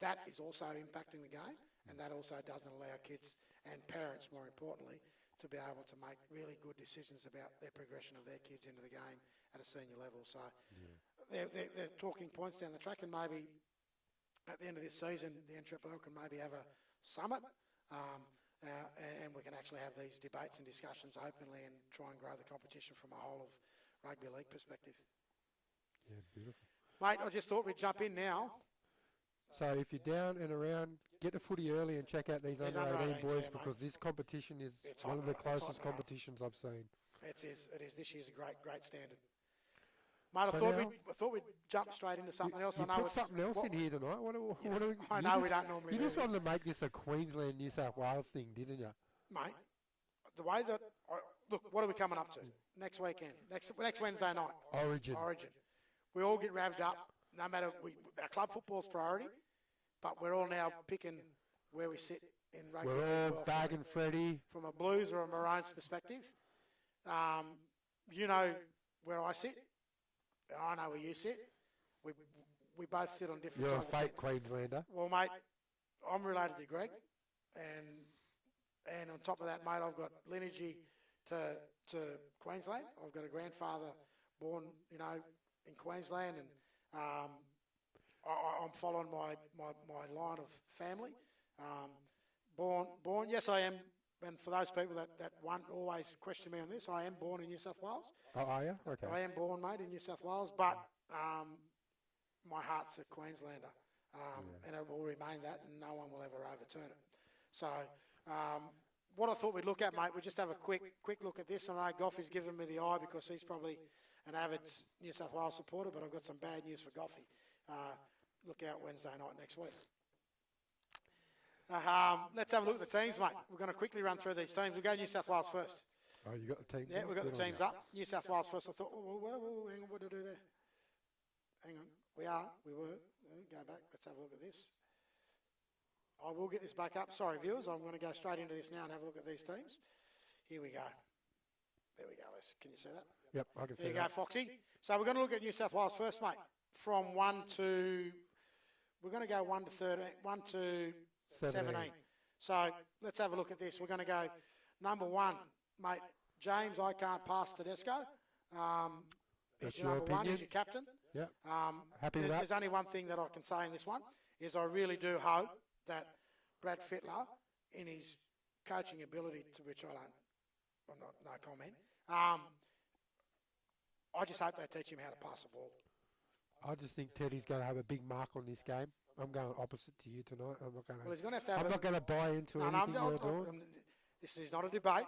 [SPEAKER 1] That is also impacting the game, and that also doesn't allow kids and parents, more importantly, to be able to make really good decisions about their progression of their kids into the game at a senior level. So they're talking points down the track, and maybe at the end of this season, the NRRRL can maybe have a summit, and we can actually have these debates and discussions openly and try and grow the competition from a whole of rugby league perspective.
[SPEAKER 2] Yeah, beautiful.
[SPEAKER 1] Mate, I just thought we'd jump in now.
[SPEAKER 2] So if you're down and around, get the footy early and check out these under 18 boys because this competition is one of the closest competitions I've seen.
[SPEAKER 1] It is. This year's a great standard. Mate, I thought we'd jump straight into something else.
[SPEAKER 2] You put something else in here tonight.
[SPEAKER 1] I know we don't normally do this.
[SPEAKER 2] You just wanted to make this a Queensland, New South Wales thing, didn't you?
[SPEAKER 1] Mate, the way that... look, what are we coming up to? Next weekend. Next Wednesday night.
[SPEAKER 2] Origin.
[SPEAKER 1] We all get revved up. No matter... our club football's priority, but we're all now picking where we sit in rugby.
[SPEAKER 2] We're all bagging Freddie.
[SPEAKER 1] From a Blues or a Maroons perspective. You know where I sit. I know where you sit. We both sit on different sides.
[SPEAKER 2] You're a fake Queenslander.
[SPEAKER 1] Well, mate, I'm related to Greg, and on top of that, mate, I've got lineage to Queensland. I've got a grandfather born, in Queensland, and I'm following my line of family. Born. Yes, I am. And for those people that won't always question me on this, I am born in New South Wales.
[SPEAKER 2] Oh, are you? Okay.
[SPEAKER 1] I am born, mate, in New South Wales, but my heart's a Queenslander, and it will remain that, and no one will ever overturn it. So what I thought we'd look at, mate, we just have a quick look at this. I know Goffy's given me the eye because he's probably an avid New South Wales supporter, but I've got some bad news for Goffy. Look out Wednesday night next week. Let's have a look at the teams, mate. We're going to quickly run through these teams. We'll go New South Wales first.
[SPEAKER 2] Oh, you got the teams?
[SPEAKER 1] Yeah, we've got
[SPEAKER 2] Good
[SPEAKER 1] the
[SPEAKER 2] on
[SPEAKER 1] teams
[SPEAKER 2] you.
[SPEAKER 1] up. New South Wales first. I thought, hang on, what did I do there? Hang on. We were. Go back. Let's have a look at this. I will get this back up. Sorry, viewers. I'm going to go straight into this now and have a look at these teams. Here we go. There we go. Can you see that?
[SPEAKER 2] Yep, I can see
[SPEAKER 1] There you
[SPEAKER 2] that.
[SPEAKER 1] go, Foxy. So we're going to look at New South Wales first, mate. From 1 to... We're going to go 1 to 13, 1 to 17. So let's have a look at this. We're going to go number 1, mate. James, I can't pass Tedesco.
[SPEAKER 2] That's
[SPEAKER 1] He's your
[SPEAKER 2] your
[SPEAKER 1] number 1.
[SPEAKER 2] opinion?
[SPEAKER 1] He's your captain.
[SPEAKER 2] Yeah. Happy with that?
[SPEAKER 1] There's only one thing that I can say in this one, is I really do hope that Brad Fittler, in his coaching ability, to which I'm not, no comment, I just hope they teach him how to pass the ball.
[SPEAKER 2] I just think Teddy's going to have a big mark on this game. I'm going opposite to you tonight. I'm not going to.
[SPEAKER 1] Well, he's going to have to have
[SPEAKER 2] I'm not going to buy into anything you're doing.
[SPEAKER 1] This is not a debate,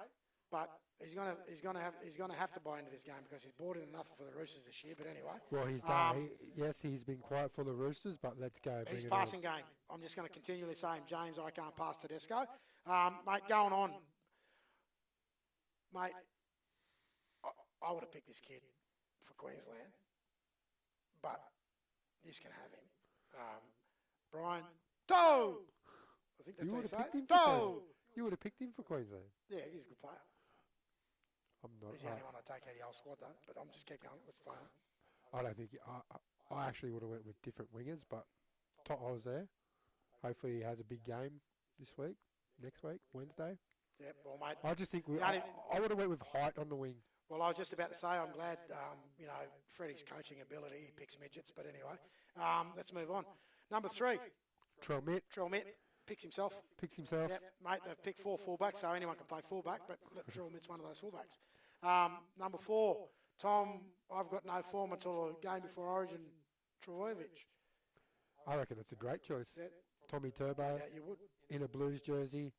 [SPEAKER 1] but he's going to have to buy into this game because he's bought in enough for the Roosters this year. But anyway,
[SPEAKER 2] Well, he's done. Yes, he's been quiet for the Roosters, but let's go.
[SPEAKER 1] his
[SPEAKER 2] Bring it
[SPEAKER 1] passing
[SPEAKER 2] on.
[SPEAKER 1] game. I'm just going to continually say him, James, I can't pass Tedesco. Mate, going on. Mate, I would have picked this kid for Queensland, but you just going to have him. Brian Doe! I think that's
[SPEAKER 2] You
[SPEAKER 1] how
[SPEAKER 2] would
[SPEAKER 1] you
[SPEAKER 2] have
[SPEAKER 1] say
[SPEAKER 2] picked him
[SPEAKER 1] it.
[SPEAKER 2] for
[SPEAKER 1] Doe!
[SPEAKER 2] Queensland. You would have picked him for Queensland.
[SPEAKER 1] Yeah, he's a good player.
[SPEAKER 2] I'm not.
[SPEAKER 1] He's the only one I take out of the whole squad, though. But I'm just keep going. Let's play on.
[SPEAKER 2] I don't think. I actually would have went with different wingers, but I was there. Hopefully, he has a big game this week, next week, Wednesday.
[SPEAKER 1] Yeah, well, mate.
[SPEAKER 2] I just think
[SPEAKER 1] The only-
[SPEAKER 2] I would have went with height on the wing.
[SPEAKER 1] Well, I was just about to say, I'm glad, Freddie's coaching ability, he picks midgets. But anyway, let's move on. Number 3,
[SPEAKER 2] Trelmit
[SPEAKER 1] Trell Mitt picks himself.
[SPEAKER 2] picks himself.
[SPEAKER 1] Yep, mate, they've picked 4 fullbacks, so anyone can play fullback, but Trell Mitt's one of those fullbacks. Number 4, Tom, I've got no form until a game before Origin, Travojevic.
[SPEAKER 2] I reckon it's a great choice.
[SPEAKER 1] Yeah,
[SPEAKER 2] Tommy Turbo
[SPEAKER 1] yeah, you would.
[SPEAKER 2] in a Blues jersey.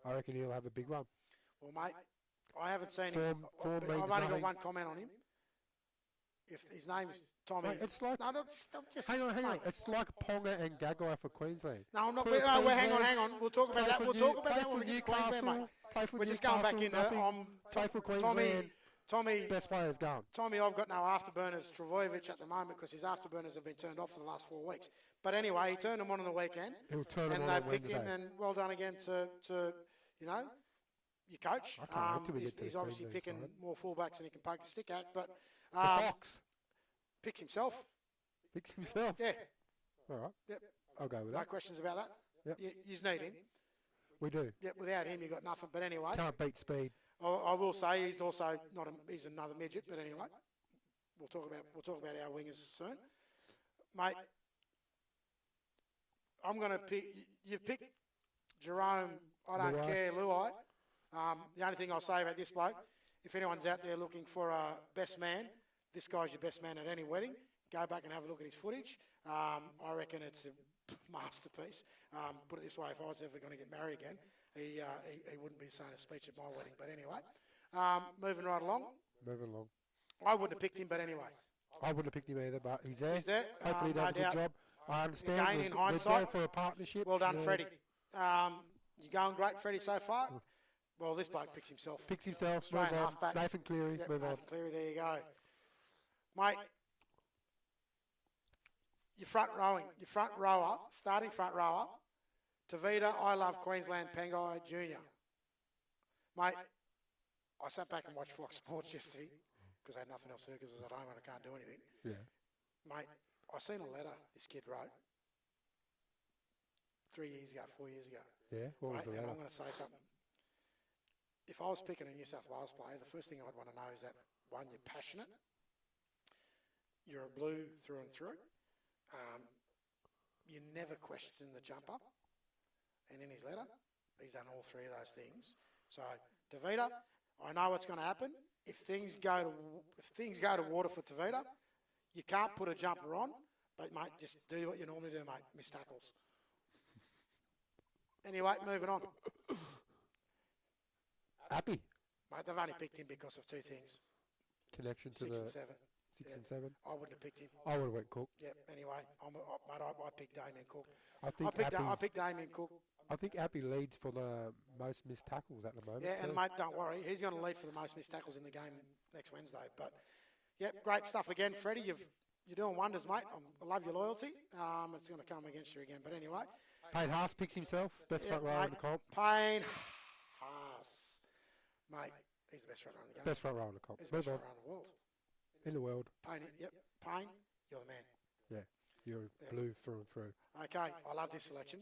[SPEAKER 2] I reckon he'll have a big one.
[SPEAKER 1] Well, mate, I haven't seen his...
[SPEAKER 2] Form
[SPEAKER 1] I've
[SPEAKER 2] means
[SPEAKER 1] only got
[SPEAKER 2] nothing.
[SPEAKER 1] one comment on him. If his name's Tommy...
[SPEAKER 2] Mate, it's like.
[SPEAKER 1] No, just...
[SPEAKER 2] Hang on.
[SPEAKER 1] mate.
[SPEAKER 2] It's like Ponga and Gagai for Queensland.
[SPEAKER 1] No, I'm not...
[SPEAKER 2] Play for
[SPEAKER 1] hang
[SPEAKER 2] Queensland,
[SPEAKER 1] on. We'll talk about
[SPEAKER 2] play
[SPEAKER 1] that.
[SPEAKER 2] for
[SPEAKER 1] We'll
[SPEAKER 2] New-
[SPEAKER 1] talk about
[SPEAKER 2] play
[SPEAKER 1] that when
[SPEAKER 2] for
[SPEAKER 1] we get to Queensland, mate.
[SPEAKER 2] Play for
[SPEAKER 1] We're just going back
[SPEAKER 2] Newcastle,
[SPEAKER 1] into...
[SPEAKER 2] nothing. Play for Queensland.
[SPEAKER 1] Tommy,
[SPEAKER 2] Best players going.
[SPEAKER 1] I've got no afterburners Travojevic at the moment because his afterburners have been turned off for the last 4 weeks. But anyway, he turned them on the weekend.
[SPEAKER 2] He'll turn
[SPEAKER 1] And
[SPEAKER 2] them on
[SPEAKER 1] they picked him,
[SPEAKER 2] Wednesday.
[SPEAKER 1] and well done again to your coach.
[SPEAKER 2] I can't wait till we get to
[SPEAKER 1] He's
[SPEAKER 2] the
[SPEAKER 1] obviously
[SPEAKER 2] Queensland
[SPEAKER 1] picking
[SPEAKER 2] side.
[SPEAKER 1] more fullbacks than he can poke a stick at, but
[SPEAKER 2] The Fox
[SPEAKER 1] picks himself.
[SPEAKER 2] picks himself.
[SPEAKER 1] Yeah,
[SPEAKER 2] All right.
[SPEAKER 1] yep.
[SPEAKER 2] I'll go with
[SPEAKER 1] No
[SPEAKER 2] that.
[SPEAKER 1] questions about that.
[SPEAKER 2] Yep.
[SPEAKER 1] You just need him.
[SPEAKER 2] We do.
[SPEAKER 1] Yep, without him, you got nothing. But anyway,
[SPEAKER 2] Can't beat speed.
[SPEAKER 1] I will say he's also not. He's another midget. But anyway, we'll talk about our wingers soon, mate. I'm going to pick. You've picked Jerome. I don't
[SPEAKER 2] Luai.
[SPEAKER 1] care, Luai. The only thing I'll say about this bloke, if anyone's out there looking for a best man, this guy's your best man at any wedding. Go back and have a look at his footage. I reckon it's a masterpiece. Put it this way: if I was ever going to get married again, he wouldn't be saying a speech at my wedding. But anyway, moving right along.
[SPEAKER 2] Moving along.
[SPEAKER 1] I wouldn't have picked him, but anyway.
[SPEAKER 2] I wouldn't have picked him either, but he's there.
[SPEAKER 1] He's there.
[SPEAKER 2] Hopefully he does
[SPEAKER 1] No
[SPEAKER 2] a good
[SPEAKER 1] doubt.
[SPEAKER 2] job. I understand.
[SPEAKER 1] Again,
[SPEAKER 2] we're,
[SPEAKER 1] in
[SPEAKER 2] we're
[SPEAKER 1] hindsight,
[SPEAKER 2] going for a partnership.
[SPEAKER 1] Well done,
[SPEAKER 2] Yeah.
[SPEAKER 1] Freddie. You're going great, Freddie, so far. Well, this bloke picks himself.
[SPEAKER 2] Picks himself.
[SPEAKER 1] Australian
[SPEAKER 2] Move on.
[SPEAKER 1] halfback.
[SPEAKER 2] Nathan Cleary.
[SPEAKER 1] Yep,
[SPEAKER 2] Move on.
[SPEAKER 1] Nathan Cleary, there you go. Mate, your front rower, starting front rower, Tavita, I love Queensland, Pangai Jr. Mate, I sat back and watched Fox Sports yesterday because I had nothing else to do because I was at home and I can't do anything.
[SPEAKER 2] Yeah.
[SPEAKER 1] Mate, I seen a letter this kid wrote 4 years ago.
[SPEAKER 2] Yeah. What was
[SPEAKER 1] Right,
[SPEAKER 2] the
[SPEAKER 1] and
[SPEAKER 2] letter?
[SPEAKER 1] I'm going to say something. If I was picking a New South Wales player, the first thing I'd want to know is that, one, you're passionate, you're a blue through and through, you never question the jump up, and in his letter, he's done all 3 of those things. So, Tavita, I know what's going to happen. If things go to water for Tavita, you can't put a jumper on, but mate, just do what you normally do, mate. Miss tackles. Anyway, moving on.
[SPEAKER 2] Happy.
[SPEAKER 1] Mate, they've only picked him because of 2 things.
[SPEAKER 2] Connection to
[SPEAKER 1] 6
[SPEAKER 2] the
[SPEAKER 1] and 7.
[SPEAKER 2] 6
[SPEAKER 1] Yeah.
[SPEAKER 2] and 7.
[SPEAKER 1] I wouldn't have picked him.
[SPEAKER 2] I would have went Cook.
[SPEAKER 1] Yep. Anyway, mate, I picked Damien Cook.
[SPEAKER 2] I think
[SPEAKER 1] I picked
[SPEAKER 2] Happy's-
[SPEAKER 1] Damien Cook
[SPEAKER 2] I think Appy leads for the most missed tackles at the moment.
[SPEAKER 1] Yeah, and
[SPEAKER 2] too.
[SPEAKER 1] mate, don't worry, he's going to lead for the most missed tackles in the game next Wednesday. But yep, great stuff again, Freddie. You're doing wonders, mate. I love your loyalty. It's going to come against you again, but anyway.
[SPEAKER 2] Payne Haas picks himself, best front rower in the comp.
[SPEAKER 1] Payne Haas, mate, he's the best front rower in the game.
[SPEAKER 2] Best front rower in the comp.
[SPEAKER 1] He's the best front rower in the world.
[SPEAKER 2] In the world.
[SPEAKER 1] Payne, yep, Payne, you're the man.
[SPEAKER 2] Yeah, you're blue through and through.
[SPEAKER 1] Okay, I love this selection.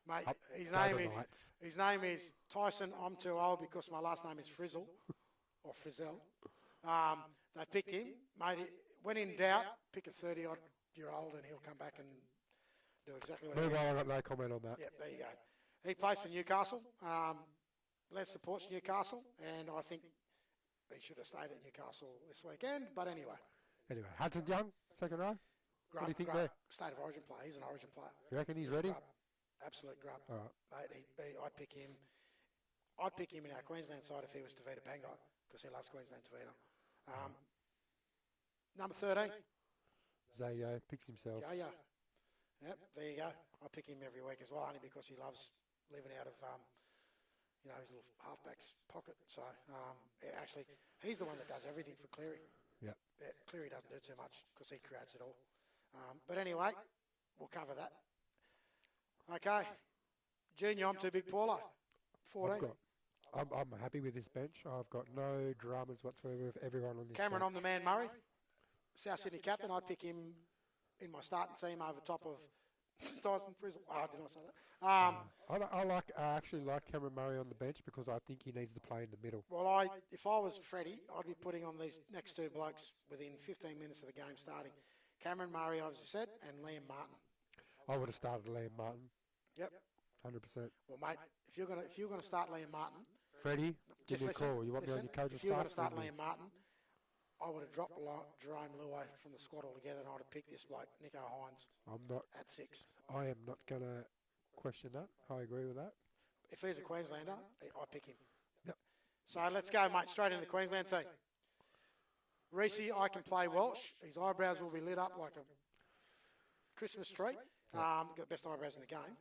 [SPEAKER 1] Mate,
[SPEAKER 2] Up,
[SPEAKER 1] his
[SPEAKER 2] Knights.
[SPEAKER 1] name is Tyson. I'm too old because my last name is Frizzle, or Frizzell. They picked him, mate. When in doubt, pick a 30-odd-year-old and he'll come back and do exactly what he
[SPEAKER 2] Move
[SPEAKER 1] did.
[SPEAKER 2] on, I've got no comment on that.
[SPEAKER 1] Yep, there you go. He plays for Newcastle. Les supports Newcastle, and I think he should have stayed at Newcastle this weekend. But anyway,
[SPEAKER 2] Anyway, Hudson Young, second row. What do you think
[SPEAKER 1] grub,
[SPEAKER 2] there?
[SPEAKER 1] State of Origin player. He's an Origin player.
[SPEAKER 2] You reckon he's
[SPEAKER 1] He's a
[SPEAKER 2] ready?
[SPEAKER 1] grub. Absolute grub.
[SPEAKER 2] All right.
[SPEAKER 1] Mate, I'd pick him. I'd pick him in our Queensland side if he was Tavita Pangai because he loves Queensland Tavita. Number 13,
[SPEAKER 2] Zayo picks himself.
[SPEAKER 1] Yo-Yo. Yep, there you go. I pick him every week as well, only because he loves living out of his little halfback's pocket. So actually, he's the one that does everything for Cleary.
[SPEAKER 2] Yep.
[SPEAKER 1] Yeah, Cleary doesn't do too much because he creates it all. But anyway, we'll cover that. Okay, Junior, I'm too big, Paulo. 14.
[SPEAKER 2] I'm happy with this bench. I've got no dramas whatsoever with everyone on this
[SPEAKER 1] Cameron,
[SPEAKER 2] bench.
[SPEAKER 1] I'm the man. Murray, South Sydney captain. I'd pick him in my starting team over top of Tyson Frizzle. Did I say that?
[SPEAKER 2] I actually like Cameron Murray on the bench because I think he needs to play in the middle.
[SPEAKER 1] Well, if I was Freddie, I'd be putting on these next two blokes within 15 minutes of the game starting. Cameron Murray, as you said, and Liam Martin.
[SPEAKER 2] I would have started Liam Martin.
[SPEAKER 1] Yep.
[SPEAKER 2] 100%.
[SPEAKER 1] Well, mate, if you're gonna start Liam Martin,
[SPEAKER 2] Freddie, give me a
[SPEAKER 1] listen,
[SPEAKER 2] call. You want me on your coaching
[SPEAKER 1] if you're going to
[SPEAKER 2] staff?
[SPEAKER 1] start Liam Martin, I would have dropped Jerome Luai from the squad altogether, and I'd have picked this bloke, Nico Hines,
[SPEAKER 2] I'm not.
[SPEAKER 1] at 6.
[SPEAKER 2] I am not going to question that. I agree with that.
[SPEAKER 1] If he's a Queenslander, I pick him.
[SPEAKER 2] Yep.
[SPEAKER 1] So let's go, mate, straight into the Queensland team. Reece, I can play Welsh. His eyebrows will be lit up like a Christmas tree. Got the best eyebrows in the game.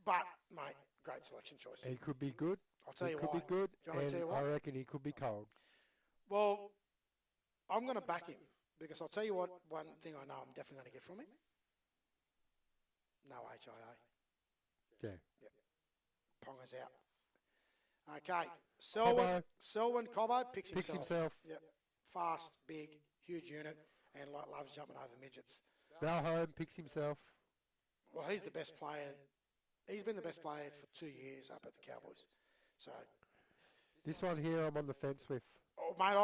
[SPEAKER 1] But, mate, great selection choice.
[SPEAKER 2] He could be good.
[SPEAKER 1] I'll tell you
[SPEAKER 2] He could
[SPEAKER 1] why.
[SPEAKER 2] be good.
[SPEAKER 1] Do you want me to
[SPEAKER 2] And
[SPEAKER 1] tell you why?
[SPEAKER 2] I reckon he could be cold.
[SPEAKER 1] Well, I'm going to back him because I'll tell you what, one thing I know I'm definitely going to get from him. No HIA.
[SPEAKER 2] Yeah.
[SPEAKER 1] Ponga's out. Okay.
[SPEAKER 2] Cobbo.
[SPEAKER 1] Selwyn Cobbo picks
[SPEAKER 2] Picks
[SPEAKER 1] himself.
[SPEAKER 2] himself.
[SPEAKER 1] Yep. Fast, big, huge unit, and loves jumping over midgets.
[SPEAKER 2] Valholm picks himself.
[SPEAKER 1] Well, he's the best player. He's been the best player for 2 years up at the Cowboys. So,
[SPEAKER 2] This one here I'm on the fence with.
[SPEAKER 1] mate,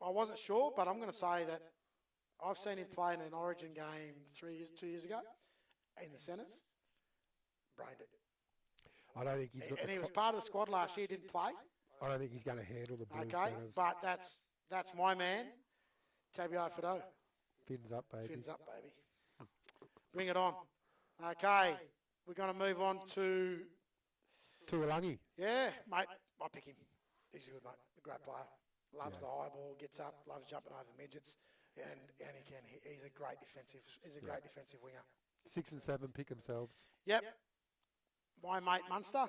[SPEAKER 1] I wasn't sure, but I'm going to say that I've seen him play in an Origin game 2 years ago in the centres. Brained it.
[SPEAKER 2] I don't think he's got
[SPEAKER 1] And
[SPEAKER 2] the
[SPEAKER 1] he was part of the squad last year, didn't play.
[SPEAKER 2] I don't think he's going to handle the blue
[SPEAKER 1] Okay,
[SPEAKER 2] centres.
[SPEAKER 1] but that's my man, Tabio Fido.
[SPEAKER 2] Fins up, baby.
[SPEAKER 1] Fins up, baby. Bring it on. Okay, we're going to move on to,
[SPEAKER 2] Tuolangi.
[SPEAKER 1] yeah, mate, I pick him. He's a good mate, a great player. Loves the high ball, gets up, loves jumping over midgets, and he's a great defensive winger.
[SPEAKER 2] 6 and 7 pick themselves.
[SPEAKER 1] Yep, my mate Munster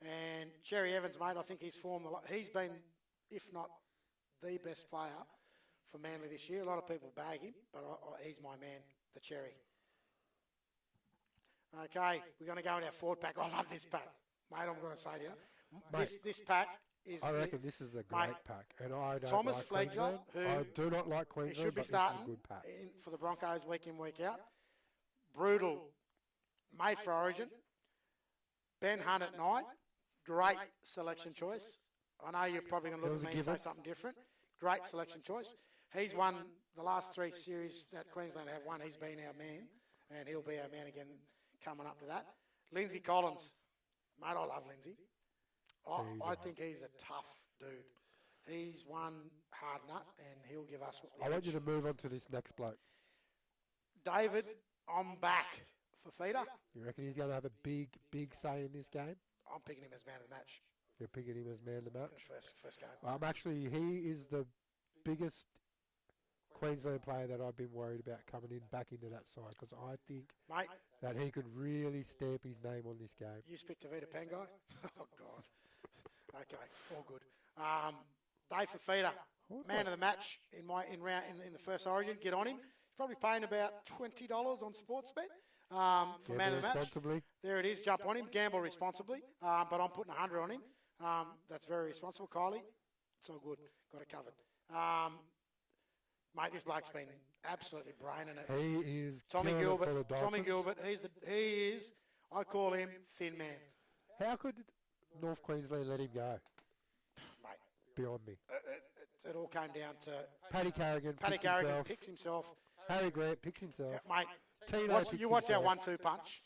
[SPEAKER 1] and Cherry Evans, mate. I think he's been, if not the best player for Manly this year. A lot of people bag him, but he's my man, the Cherry. Okay, we're going to go in our forward pack. I love this pack, mate. I'm going to say to you,
[SPEAKER 2] Mate,
[SPEAKER 1] this pack is.
[SPEAKER 2] I reckon this is a great pack. And I don't
[SPEAKER 1] Thomas
[SPEAKER 2] like
[SPEAKER 1] Flegler,
[SPEAKER 2] Queensland. I do not like
[SPEAKER 1] He
[SPEAKER 2] Queensland,
[SPEAKER 1] should be
[SPEAKER 2] but this is
[SPEAKER 1] starting
[SPEAKER 2] a good pack.
[SPEAKER 1] for the Broncos week in, week out. Brutal, made for Origin. Ben Hunt at 9, great selection choice. I know you're probably going to look at me and say something different. Great selection choice. He's won the last 3 series that Queensland have won. He's been our man, and he'll be our man again coming up to that. Lindsay Collins. Mate, I love Lindsay. I think he's a tough dude. He's one hard nut, and he'll give us what
[SPEAKER 2] I want you to move on to this next bloke.
[SPEAKER 1] David, I'm back for feeder.
[SPEAKER 2] You reckon he's going to have a big say in this game?
[SPEAKER 1] I'm picking him as man of the match
[SPEAKER 2] You're picking him as man of the match?
[SPEAKER 1] in the first game.
[SPEAKER 2] He is the biggest Queensland player that I've been worried about coming back into that side because I think
[SPEAKER 1] Mate,
[SPEAKER 2] that he could really stamp his name on this game.
[SPEAKER 1] you speak to Vita Pangai? Oh, God. Okay, all good. Dave Fafita, man of the match in the first Origin. Get on him. He's probably paying about $20 on Sportsbet for man of the match.
[SPEAKER 2] Responsibly.
[SPEAKER 1] There it is. Jump on him. Gamble responsibly. But I'm putting 100 on him. That's very responsible, Kylie. It's all good. Got it covered. Mate, this bloke's been absolutely braining it.
[SPEAKER 2] He is
[SPEAKER 1] Tommy
[SPEAKER 2] killing it for the
[SPEAKER 1] Gilbert.
[SPEAKER 2] Dolphins.
[SPEAKER 1] Tommy Gilbert. He is. I call him Fin Man.
[SPEAKER 2] How could North Queensland let him go?
[SPEAKER 1] Mate,
[SPEAKER 2] Beyond me.
[SPEAKER 1] it all came down to
[SPEAKER 2] Paddy Carrigan
[SPEAKER 1] picks himself.
[SPEAKER 2] Harry Grant picks himself.
[SPEAKER 1] Yeah, mate,
[SPEAKER 2] Tino
[SPEAKER 1] you watch our
[SPEAKER 2] himself.
[SPEAKER 1] 1-2 punch.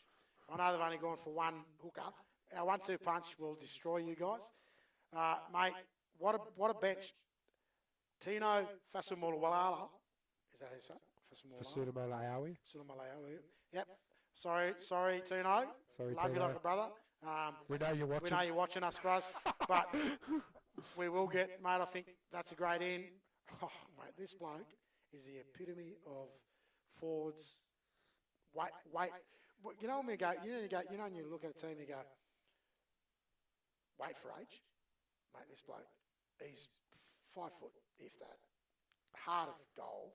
[SPEAKER 1] I know they've only gone for one hooker. Our 1-2 punch will destroy you guys. Mate, what a bench. Tino Fasumulawala. Is that how you say it?
[SPEAKER 2] Fasudamala Aoui.
[SPEAKER 1] Fasumulawala. Yep. Sorry, Tino.
[SPEAKER 2] Sorry,
[SPEAKER 1] Love you
[SPEAKER 2] Tino.
[SPEAKER 1] like a brother.
[SPEAKER 2] We know you're watching.
[SPEAKER 1] We know you're watching us, Bros. But we will get, mate, I think that's a great in. Oh, mate, this bloke is the epitome of forwards. Wait. You know when we go, when you look at a team, you go, wait for age. Mate, this bloke, he's 5 foot, if that. Heart of gold.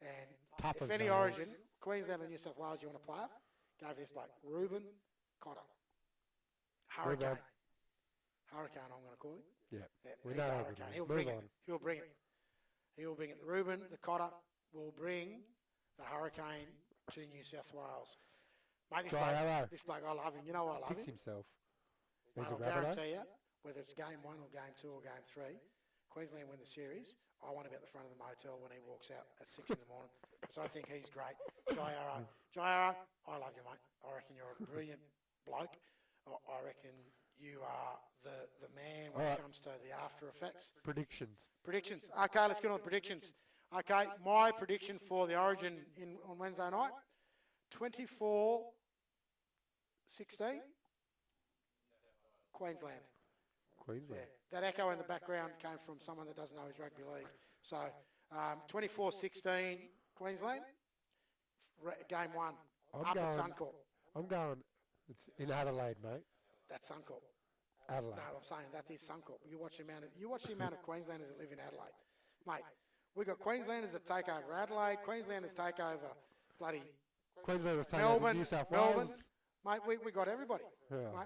[SPEAKER 1] And
[SPEAKER 2] Tough
[SPEAKER 1] if
[SPEAKER 2] as
[SPEAKER 1] any
[SPEAKER 2] nails.
[SPEAKER 1] Origin, Queensland or New South Wales, you want a player, go for this bloke. Ruben Cotter. Hurricane. Hurricane, I'm going to call him.
[SPEAKER 2] Yeah. We
[SPEAKER 1] He's
[SPEAKER 2] know
[SPEAKER 1] a
[SPEAKER 2] how
[SPEAKER 1] hurricane.
[SPEAKER 2] it is.
[SPEAKER 1] He'll
[SPEAKER 2] Move
[SPEAKER 1] bring
[SPEAKER 2] on.
[SPEAKER 1] it. He'll bring it. Ruben, the Cotter, will bring the Hurricane to New South Wales. Mate, this bloke, I love him. You know why I love
[SPEAKER 2] Picks
[SPEAKER 1] him?
[SPEAKER 2] himself.
[SPEAKER 1] Mate,
[SPEAKER 2] He's a
[SPEAKER 1] I'll
[SPEAKER 2] rabbit.
[SPEAKER 1] guarantee you, whether it's game 1 or game 2 or game 3, Queensland win the series, I want him at the front of the motel when he walks out at 6 in the morning because I think he's great. Jairo, I love you, mate. I reckon you're a brilliant bloke. I reckon you are the man when it comes to the after effects.
[SPEAKER 2] Predictions.
[SPEAKER 1] Okay, let's get on to predictions. Okay, my prediction for the Origin on Wednesday night, 24-16, Queensland. Yeah, that echo in the background came from someone that doesn't know his rugby league. So, 24-16, Queensland, game 1, up at Suncorp.
[SPEAKER 2] I'm going. It's in Adelaide, mate.
[SPEAKER 1] That's Suncorp.
[SPEAKER 2] Adelaide.
[SPEAKER 1] No, I'm saying that is Suncorp. You watch the amount of Queenslanders that live in Adelaide, mate. We got Queenslanders that take over Adelaide. Queenslanders take over bloody
[SPEAKER 2] Queenslanders take over
[SPEAKER 1] Melbourne.
[SPEAKER 2] New South Wales.
[SPEAKER 1] Mate, we got everybody.
[SPEAKER 2] Yeah.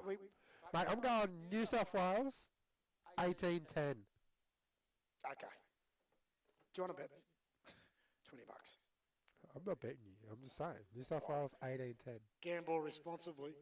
[SPEAKER 1] Mate,
[SPEAKER 2] I'm going New South Wales, 18-10.
[SPEAKER 1] okay. Do you want to bet? $20.
[SPEAKER 2] I'm not betting you. I'm just saying. New South Wales, 18-10.
[SPEAKER 1] Gamble responsibly.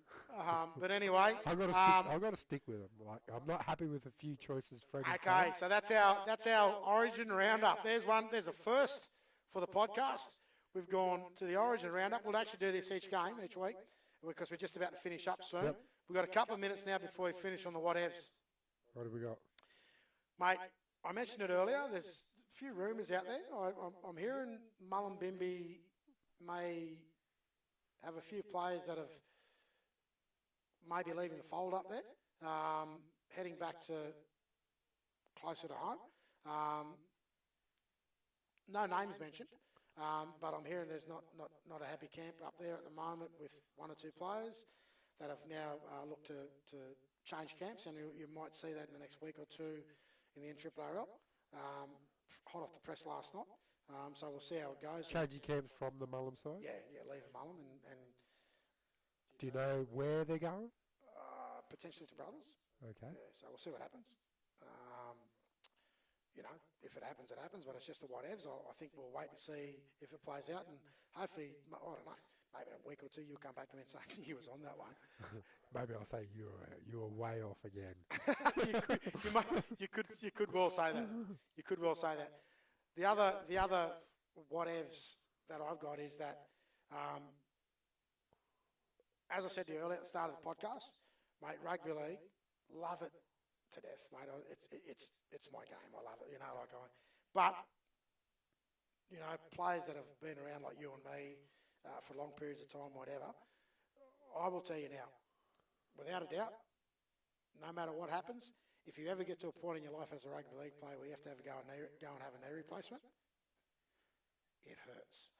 [SPEAKER 1] But anyway,
[SPEAKER 2] I've got to stick with them. Like, I'm not happy with a few choices Freddie's
[SPEAKER 1] okay. So that's our Origin roundup. There's a first for the podcast. We've gone to the Origin roundup. We'll actually do this each week because we're just about to finish up soon.
[SPEAKER 2] Yep.
[SPEAKER 1] We've got a couple of minutes now before we finish on the whatevs.
[SPEAKER 2] What have we got?
[SPEAKER 1] Mate, I mentioned it earlier. There's a few rumours out there. I'm hearing Mullumbimby may have a few players that have maybe leaving the fold up there, heading back to closer to home. No names mentioned, but I'm hearing there's not a happy camp up there at the moment with 1 or 2 players that have now looked to change camps, and you might see that in the next week or 2 in the NRRRL. Hot off the press last night, so we'll see how it goes.
[SPEAKER 2] Changing camps from the Mullum side?
[SPEAKER 1] Yeah, leaving Mullum and
[SPEAKER 2] do you know where they're going?
[SPEAKER 1] potentially to Brothers.
[SPEAKER 2] Okay.
[SPEAKER 1] Yeah, so we'll see what happens. If it happens, it happens, but it's just a whatevs. I think we'll wait and see if it plays out, and hopefully, I don't know, maybe in a week or 2 you'll come back to me and say you was on that one.
[SPEAKER 2] Maybe I'll say you were way off again.
[SPEAKER 1] you could well say that. You could well say that. The other whatevs that I've got is that, as I said to you earlier at the start of the podcast, mate, rugby league, love it to death, mate. It's my game. I love it. But players that have been around like you and me for long periods of time, whatever. I will tell you now, without a doubt, no matter what happens, if you ever get to a point in your life as a rugby league player where you have to go and have a knee replacement, it hurts.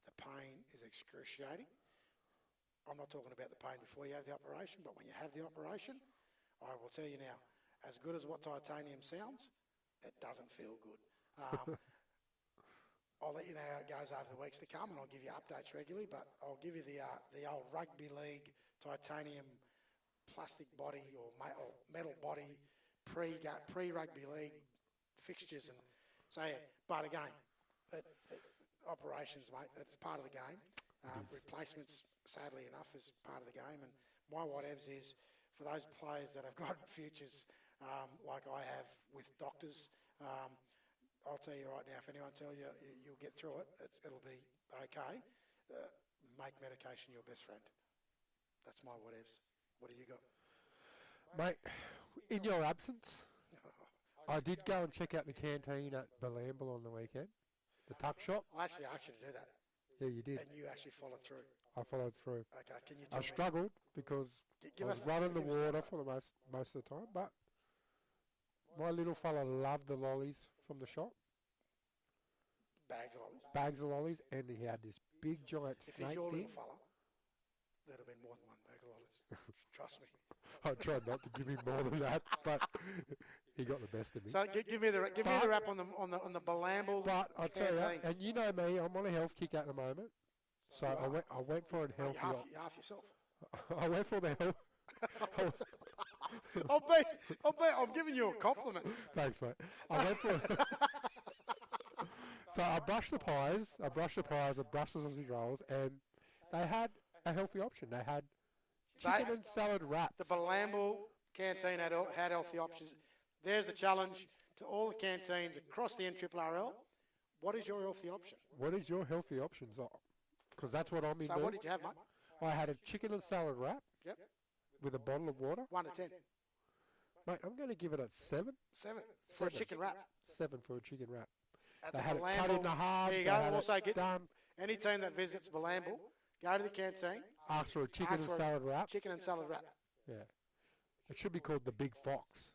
[SPEAKER 1] The pain is excruciating. I'm not talking about the pain before you have the operation, but when you have the operation, I will tell you now, as good as what titanium sounds, it doesn't feel good. I'll let you know how it goes over the weeks to come, and I'll give you updates regularly, but I'll give you the old rugby league titanium plastic body or metal body pre-rugby league fixtures. And so, yeah, but again, operations, mate, it's part of the game. Replacements, sadly enough, is part of the game. And my whatevs is, for those players that have got futures like I have with doctors, I'll tell you right now, if anyone tells you you'll get through it, it'll be okay. Make medication your best friend. That's my whatevs. What do you got?
[SPEAKER 2] Mate, in your absence, I did go and check out the canteen at Balamble on the weekend, the tuck shop.
[SPEAKER 1] I actually asked you to do that.
[SPEAKER 2] Yeah, you did.
[SPEAKER 1] And you actually followed through.
[SPEAKER 2] I followed through.
[SPEAKER 1] Okay, can you tell
[SPEAKER 2] I
[SPEAKER 1] me?
[SPEAKER 2] struggled because I was running the water for the most of the time, but my little fella loved the lollies from the shop.
[SPEAKER 1] Bags of lollies.
[SPEAKER 2] Bags of lollies, and he had this big giant
[SPEAKER 1] If
[SPEAKER 2] snake
[SPEAKER 1] he's your
[SPEAKER 2] thing.
[SPEAKER 1] little fella, there'd have been more than one bag of lollies. Trust me.
[SPEAKER 2] I tried not to give him more than that, but he got the best of me.
[SPEAKER 1] So give me the wrap on the Balamble.
[SPEAKER 2] But I tell you,
[SPEAKER 1] canteen.
[SPEAKER 2] and you know me, I'm on a health kick at the moment. So I went for a healthy.
[SPEAKER 1] You're half yourself.
[SPEAKER 2] I went for the health.
[SPEAKER 1] I'm giving you a compliment.
[SPEAKER 2] Thanks, mate. I went for. So I brushed the pies. I brushed the sausage rolls, and they had a healthy option. They had chicken and salad wraps.
[SPEAKER 1] The Balamble canteen had healthy options. There's the challenge to all the canteens across the NRRRL. What is your healthy option?
[SPEAKER 2] What is your healthy options? Because that's what I'm in.
[SPEAKER 1] So what did you have, mate?
[SPEAKER 2] I had a chicken and salad wrap.
[SPEAKER 1] Yep.
[SPEAKER 2] With a bottle of water.
[SPEAKER 1] 1 to 10.
[SPEAKER 2] Mate, I'm going to give it a 7.
[SPEAKER 1] 7 for a chicken wrap.
[SPEAKER 2] 7 for a chicken wrap.
[SPEAKER 1] At
[SPEAKER 2] They
[SPEAKER 1] the
[SPEAKER 2] had it
[SPEAKER 1] Balamble,
[SPEAKER 2] cut into halves.
[SPEAKER 1] there you
[SPEAKER 2] they
[SPEAKER 1] go.
[SPEAKER 2] had
[SPEAKER 1] Also,
[SPEAKER 2] it
[SPEAKER 1] get
[SPEAKER 2] done.
[SPEAKER 1] any team that visits Balamble, go to the canteen.
[SPEAKER 2] Ask for a chicken
[SPEAKER 1] ask
[SPEAKER 2] and
[SPEAKER 1] for a
[SPEAKER 2] salad wrap.
[SPEAKER 1] Chicken and salad wrap.
[SPEAKER 2] Yeah. It should be called the Big Fox.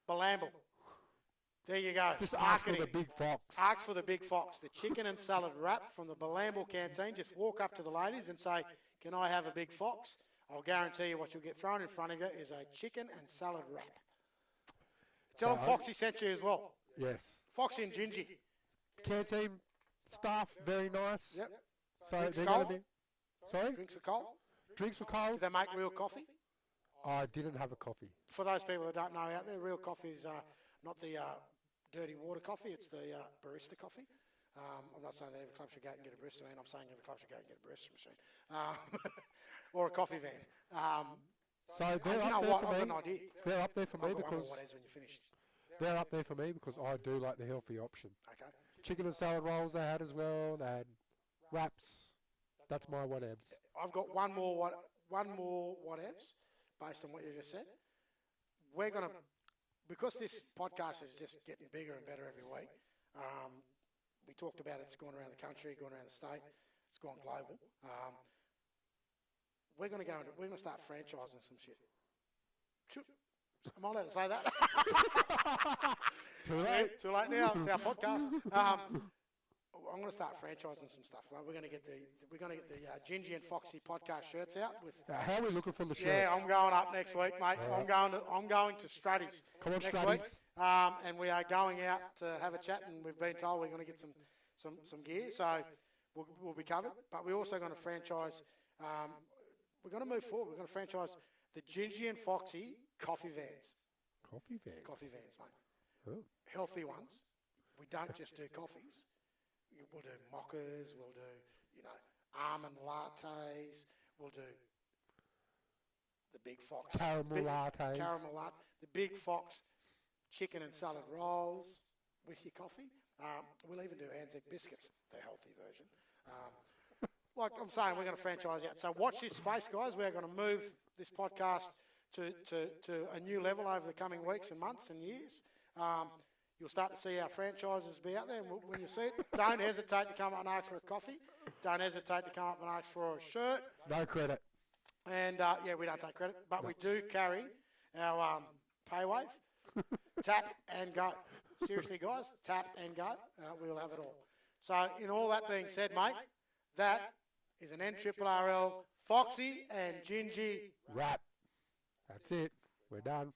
[SPEAKER 1] Balamble. There you go.
[SPEAKER 2] Just ask for the Big Fox.
[SPEAKER 1] Ask for the Big Fox. The chicken and salad wrap from the Balamble canteen. Just walk up to the ladies and say, "Can I have a Big Fox?" I'll guarantee you what you'll get thrown in front of you is a chicken and salad wrap. Tell them Foxy sent you as well.
[SPEAKER 2] Yes.
[SPEAKER 1] Foxy and Gingy.
[SPEAKER 2] Canteen staff, very nice.
[SPEAKER 1] Yep.
[SPEAKER 2] So
[SPEAKER 1] Drinks
[SPEAKER 2] they're
[SPEAKER 1] cold?
[SPEAKER 2] going to be... Sorry?
[SPEAKER 1] Drinks are cold.
[SPEAKER 2] Drinks were
[SPEAKER 1] Do
[SPEAKER 2] cold.
[SPEAKER 1] they make real coffee?
[SPEAKER 2] I didn't have a coffee.
[SPEAKER 1] For those people that don't know out there, real coffee is not the dirty water coffee, it's the barista coffee. I'm not saying that every club should go out and get a barista machine. I'm saying every club should go out and get a barista machine. Or a coffee van.
[SPEAKER 2] So they're
[SPEAKER 1] you
[SPEAKER 2] up
[SPEAKER 1] know
[SPEAKER 2] there
[SPEAKER 1] what?
[SPEAKER 2] for
[SPEAKER 1] I've
[SPEAKER 2] me.
[SPEAKER 1] got an idea.
[SPEAKER 2] They're up there for me
[SPEAKER 1] I've got one more
[SPEAKER 2] because...
[SPEAKER 1] what is when you're finished.
[SPEAKER 2] They're up there for me because I do like the healthy option.
[SPEAKER 1] Okay.
[SPEAKER 2] Chicken and salad rolls they had as well. They had wraps. That's my whatevs.
[SPEAKER 1] I've got one more whatevs based on what you just said. We're going to, because this podcast is just getting bigger and better every week, we talked about it's going around the country, going around the state, it's gone global. We're going to start franchising some shit. Am I allowed to say that?
[SPEAKER 2] Too late.
[SPEAKER 1] Too late now. It's our podcast. I'm going to start franchising some stuff. Right? We're going to get the Gingy and Foxy podcast shirts out with.
[SPEAKER 2] How are we looking for the shirts?
[SPEAKER 1] Yeah, I'm going up next week, mate. I'm going to Stratty's
[SPEAKER 2] Come on,
[SPEAKER 1] next
[SPEAKER 2] Stratty's.
[SPEAKER 1] week, and we are going out to have a chat. And we've been told we're going to get some gear, so we'll be covered. But we're also going to franchise. We're going to move forward. We're going to franchise the Gingy and Foxy coffee vans.
[SPEAKER 2] Coffee vans.
[SPEAKER 1] Coffee vans, mate.
[SPEAKER 2] Oh.
[SPEAKER 1] Healthy ones. We don't just do coffees. We'll do mochas. We'll do, almond lattes. We'll do the Big Fox.
[SPEAKER 2] Caramel lattes.
[SPEAKER 1] Caramel latte. The Big Fox chicken and salad rolls with your coffee. We'll even do Anzac biscuits, the healthy version. Like I'm saying, we're going to franchise out. So watch this space, guys. We're going to move this podcast to a new level over the coming weeks and months and years. You'll start to see our franchises be out there. And when you see it, don't hesitate to come up and ask for a coffee. Don't hesitate to come up and ask for a shirt.
[SPEAKER 2] No credit.
[SPEAKER 1] And, we don't take credit, but we do carry our pay wave. Tap and go. Seriously, guys, tap and go. We'll have it all. So, in all that being said, mate, that is an NRRRL Foxy and Gingy
[SPEAKER 2] Wrap. That's it. We're done.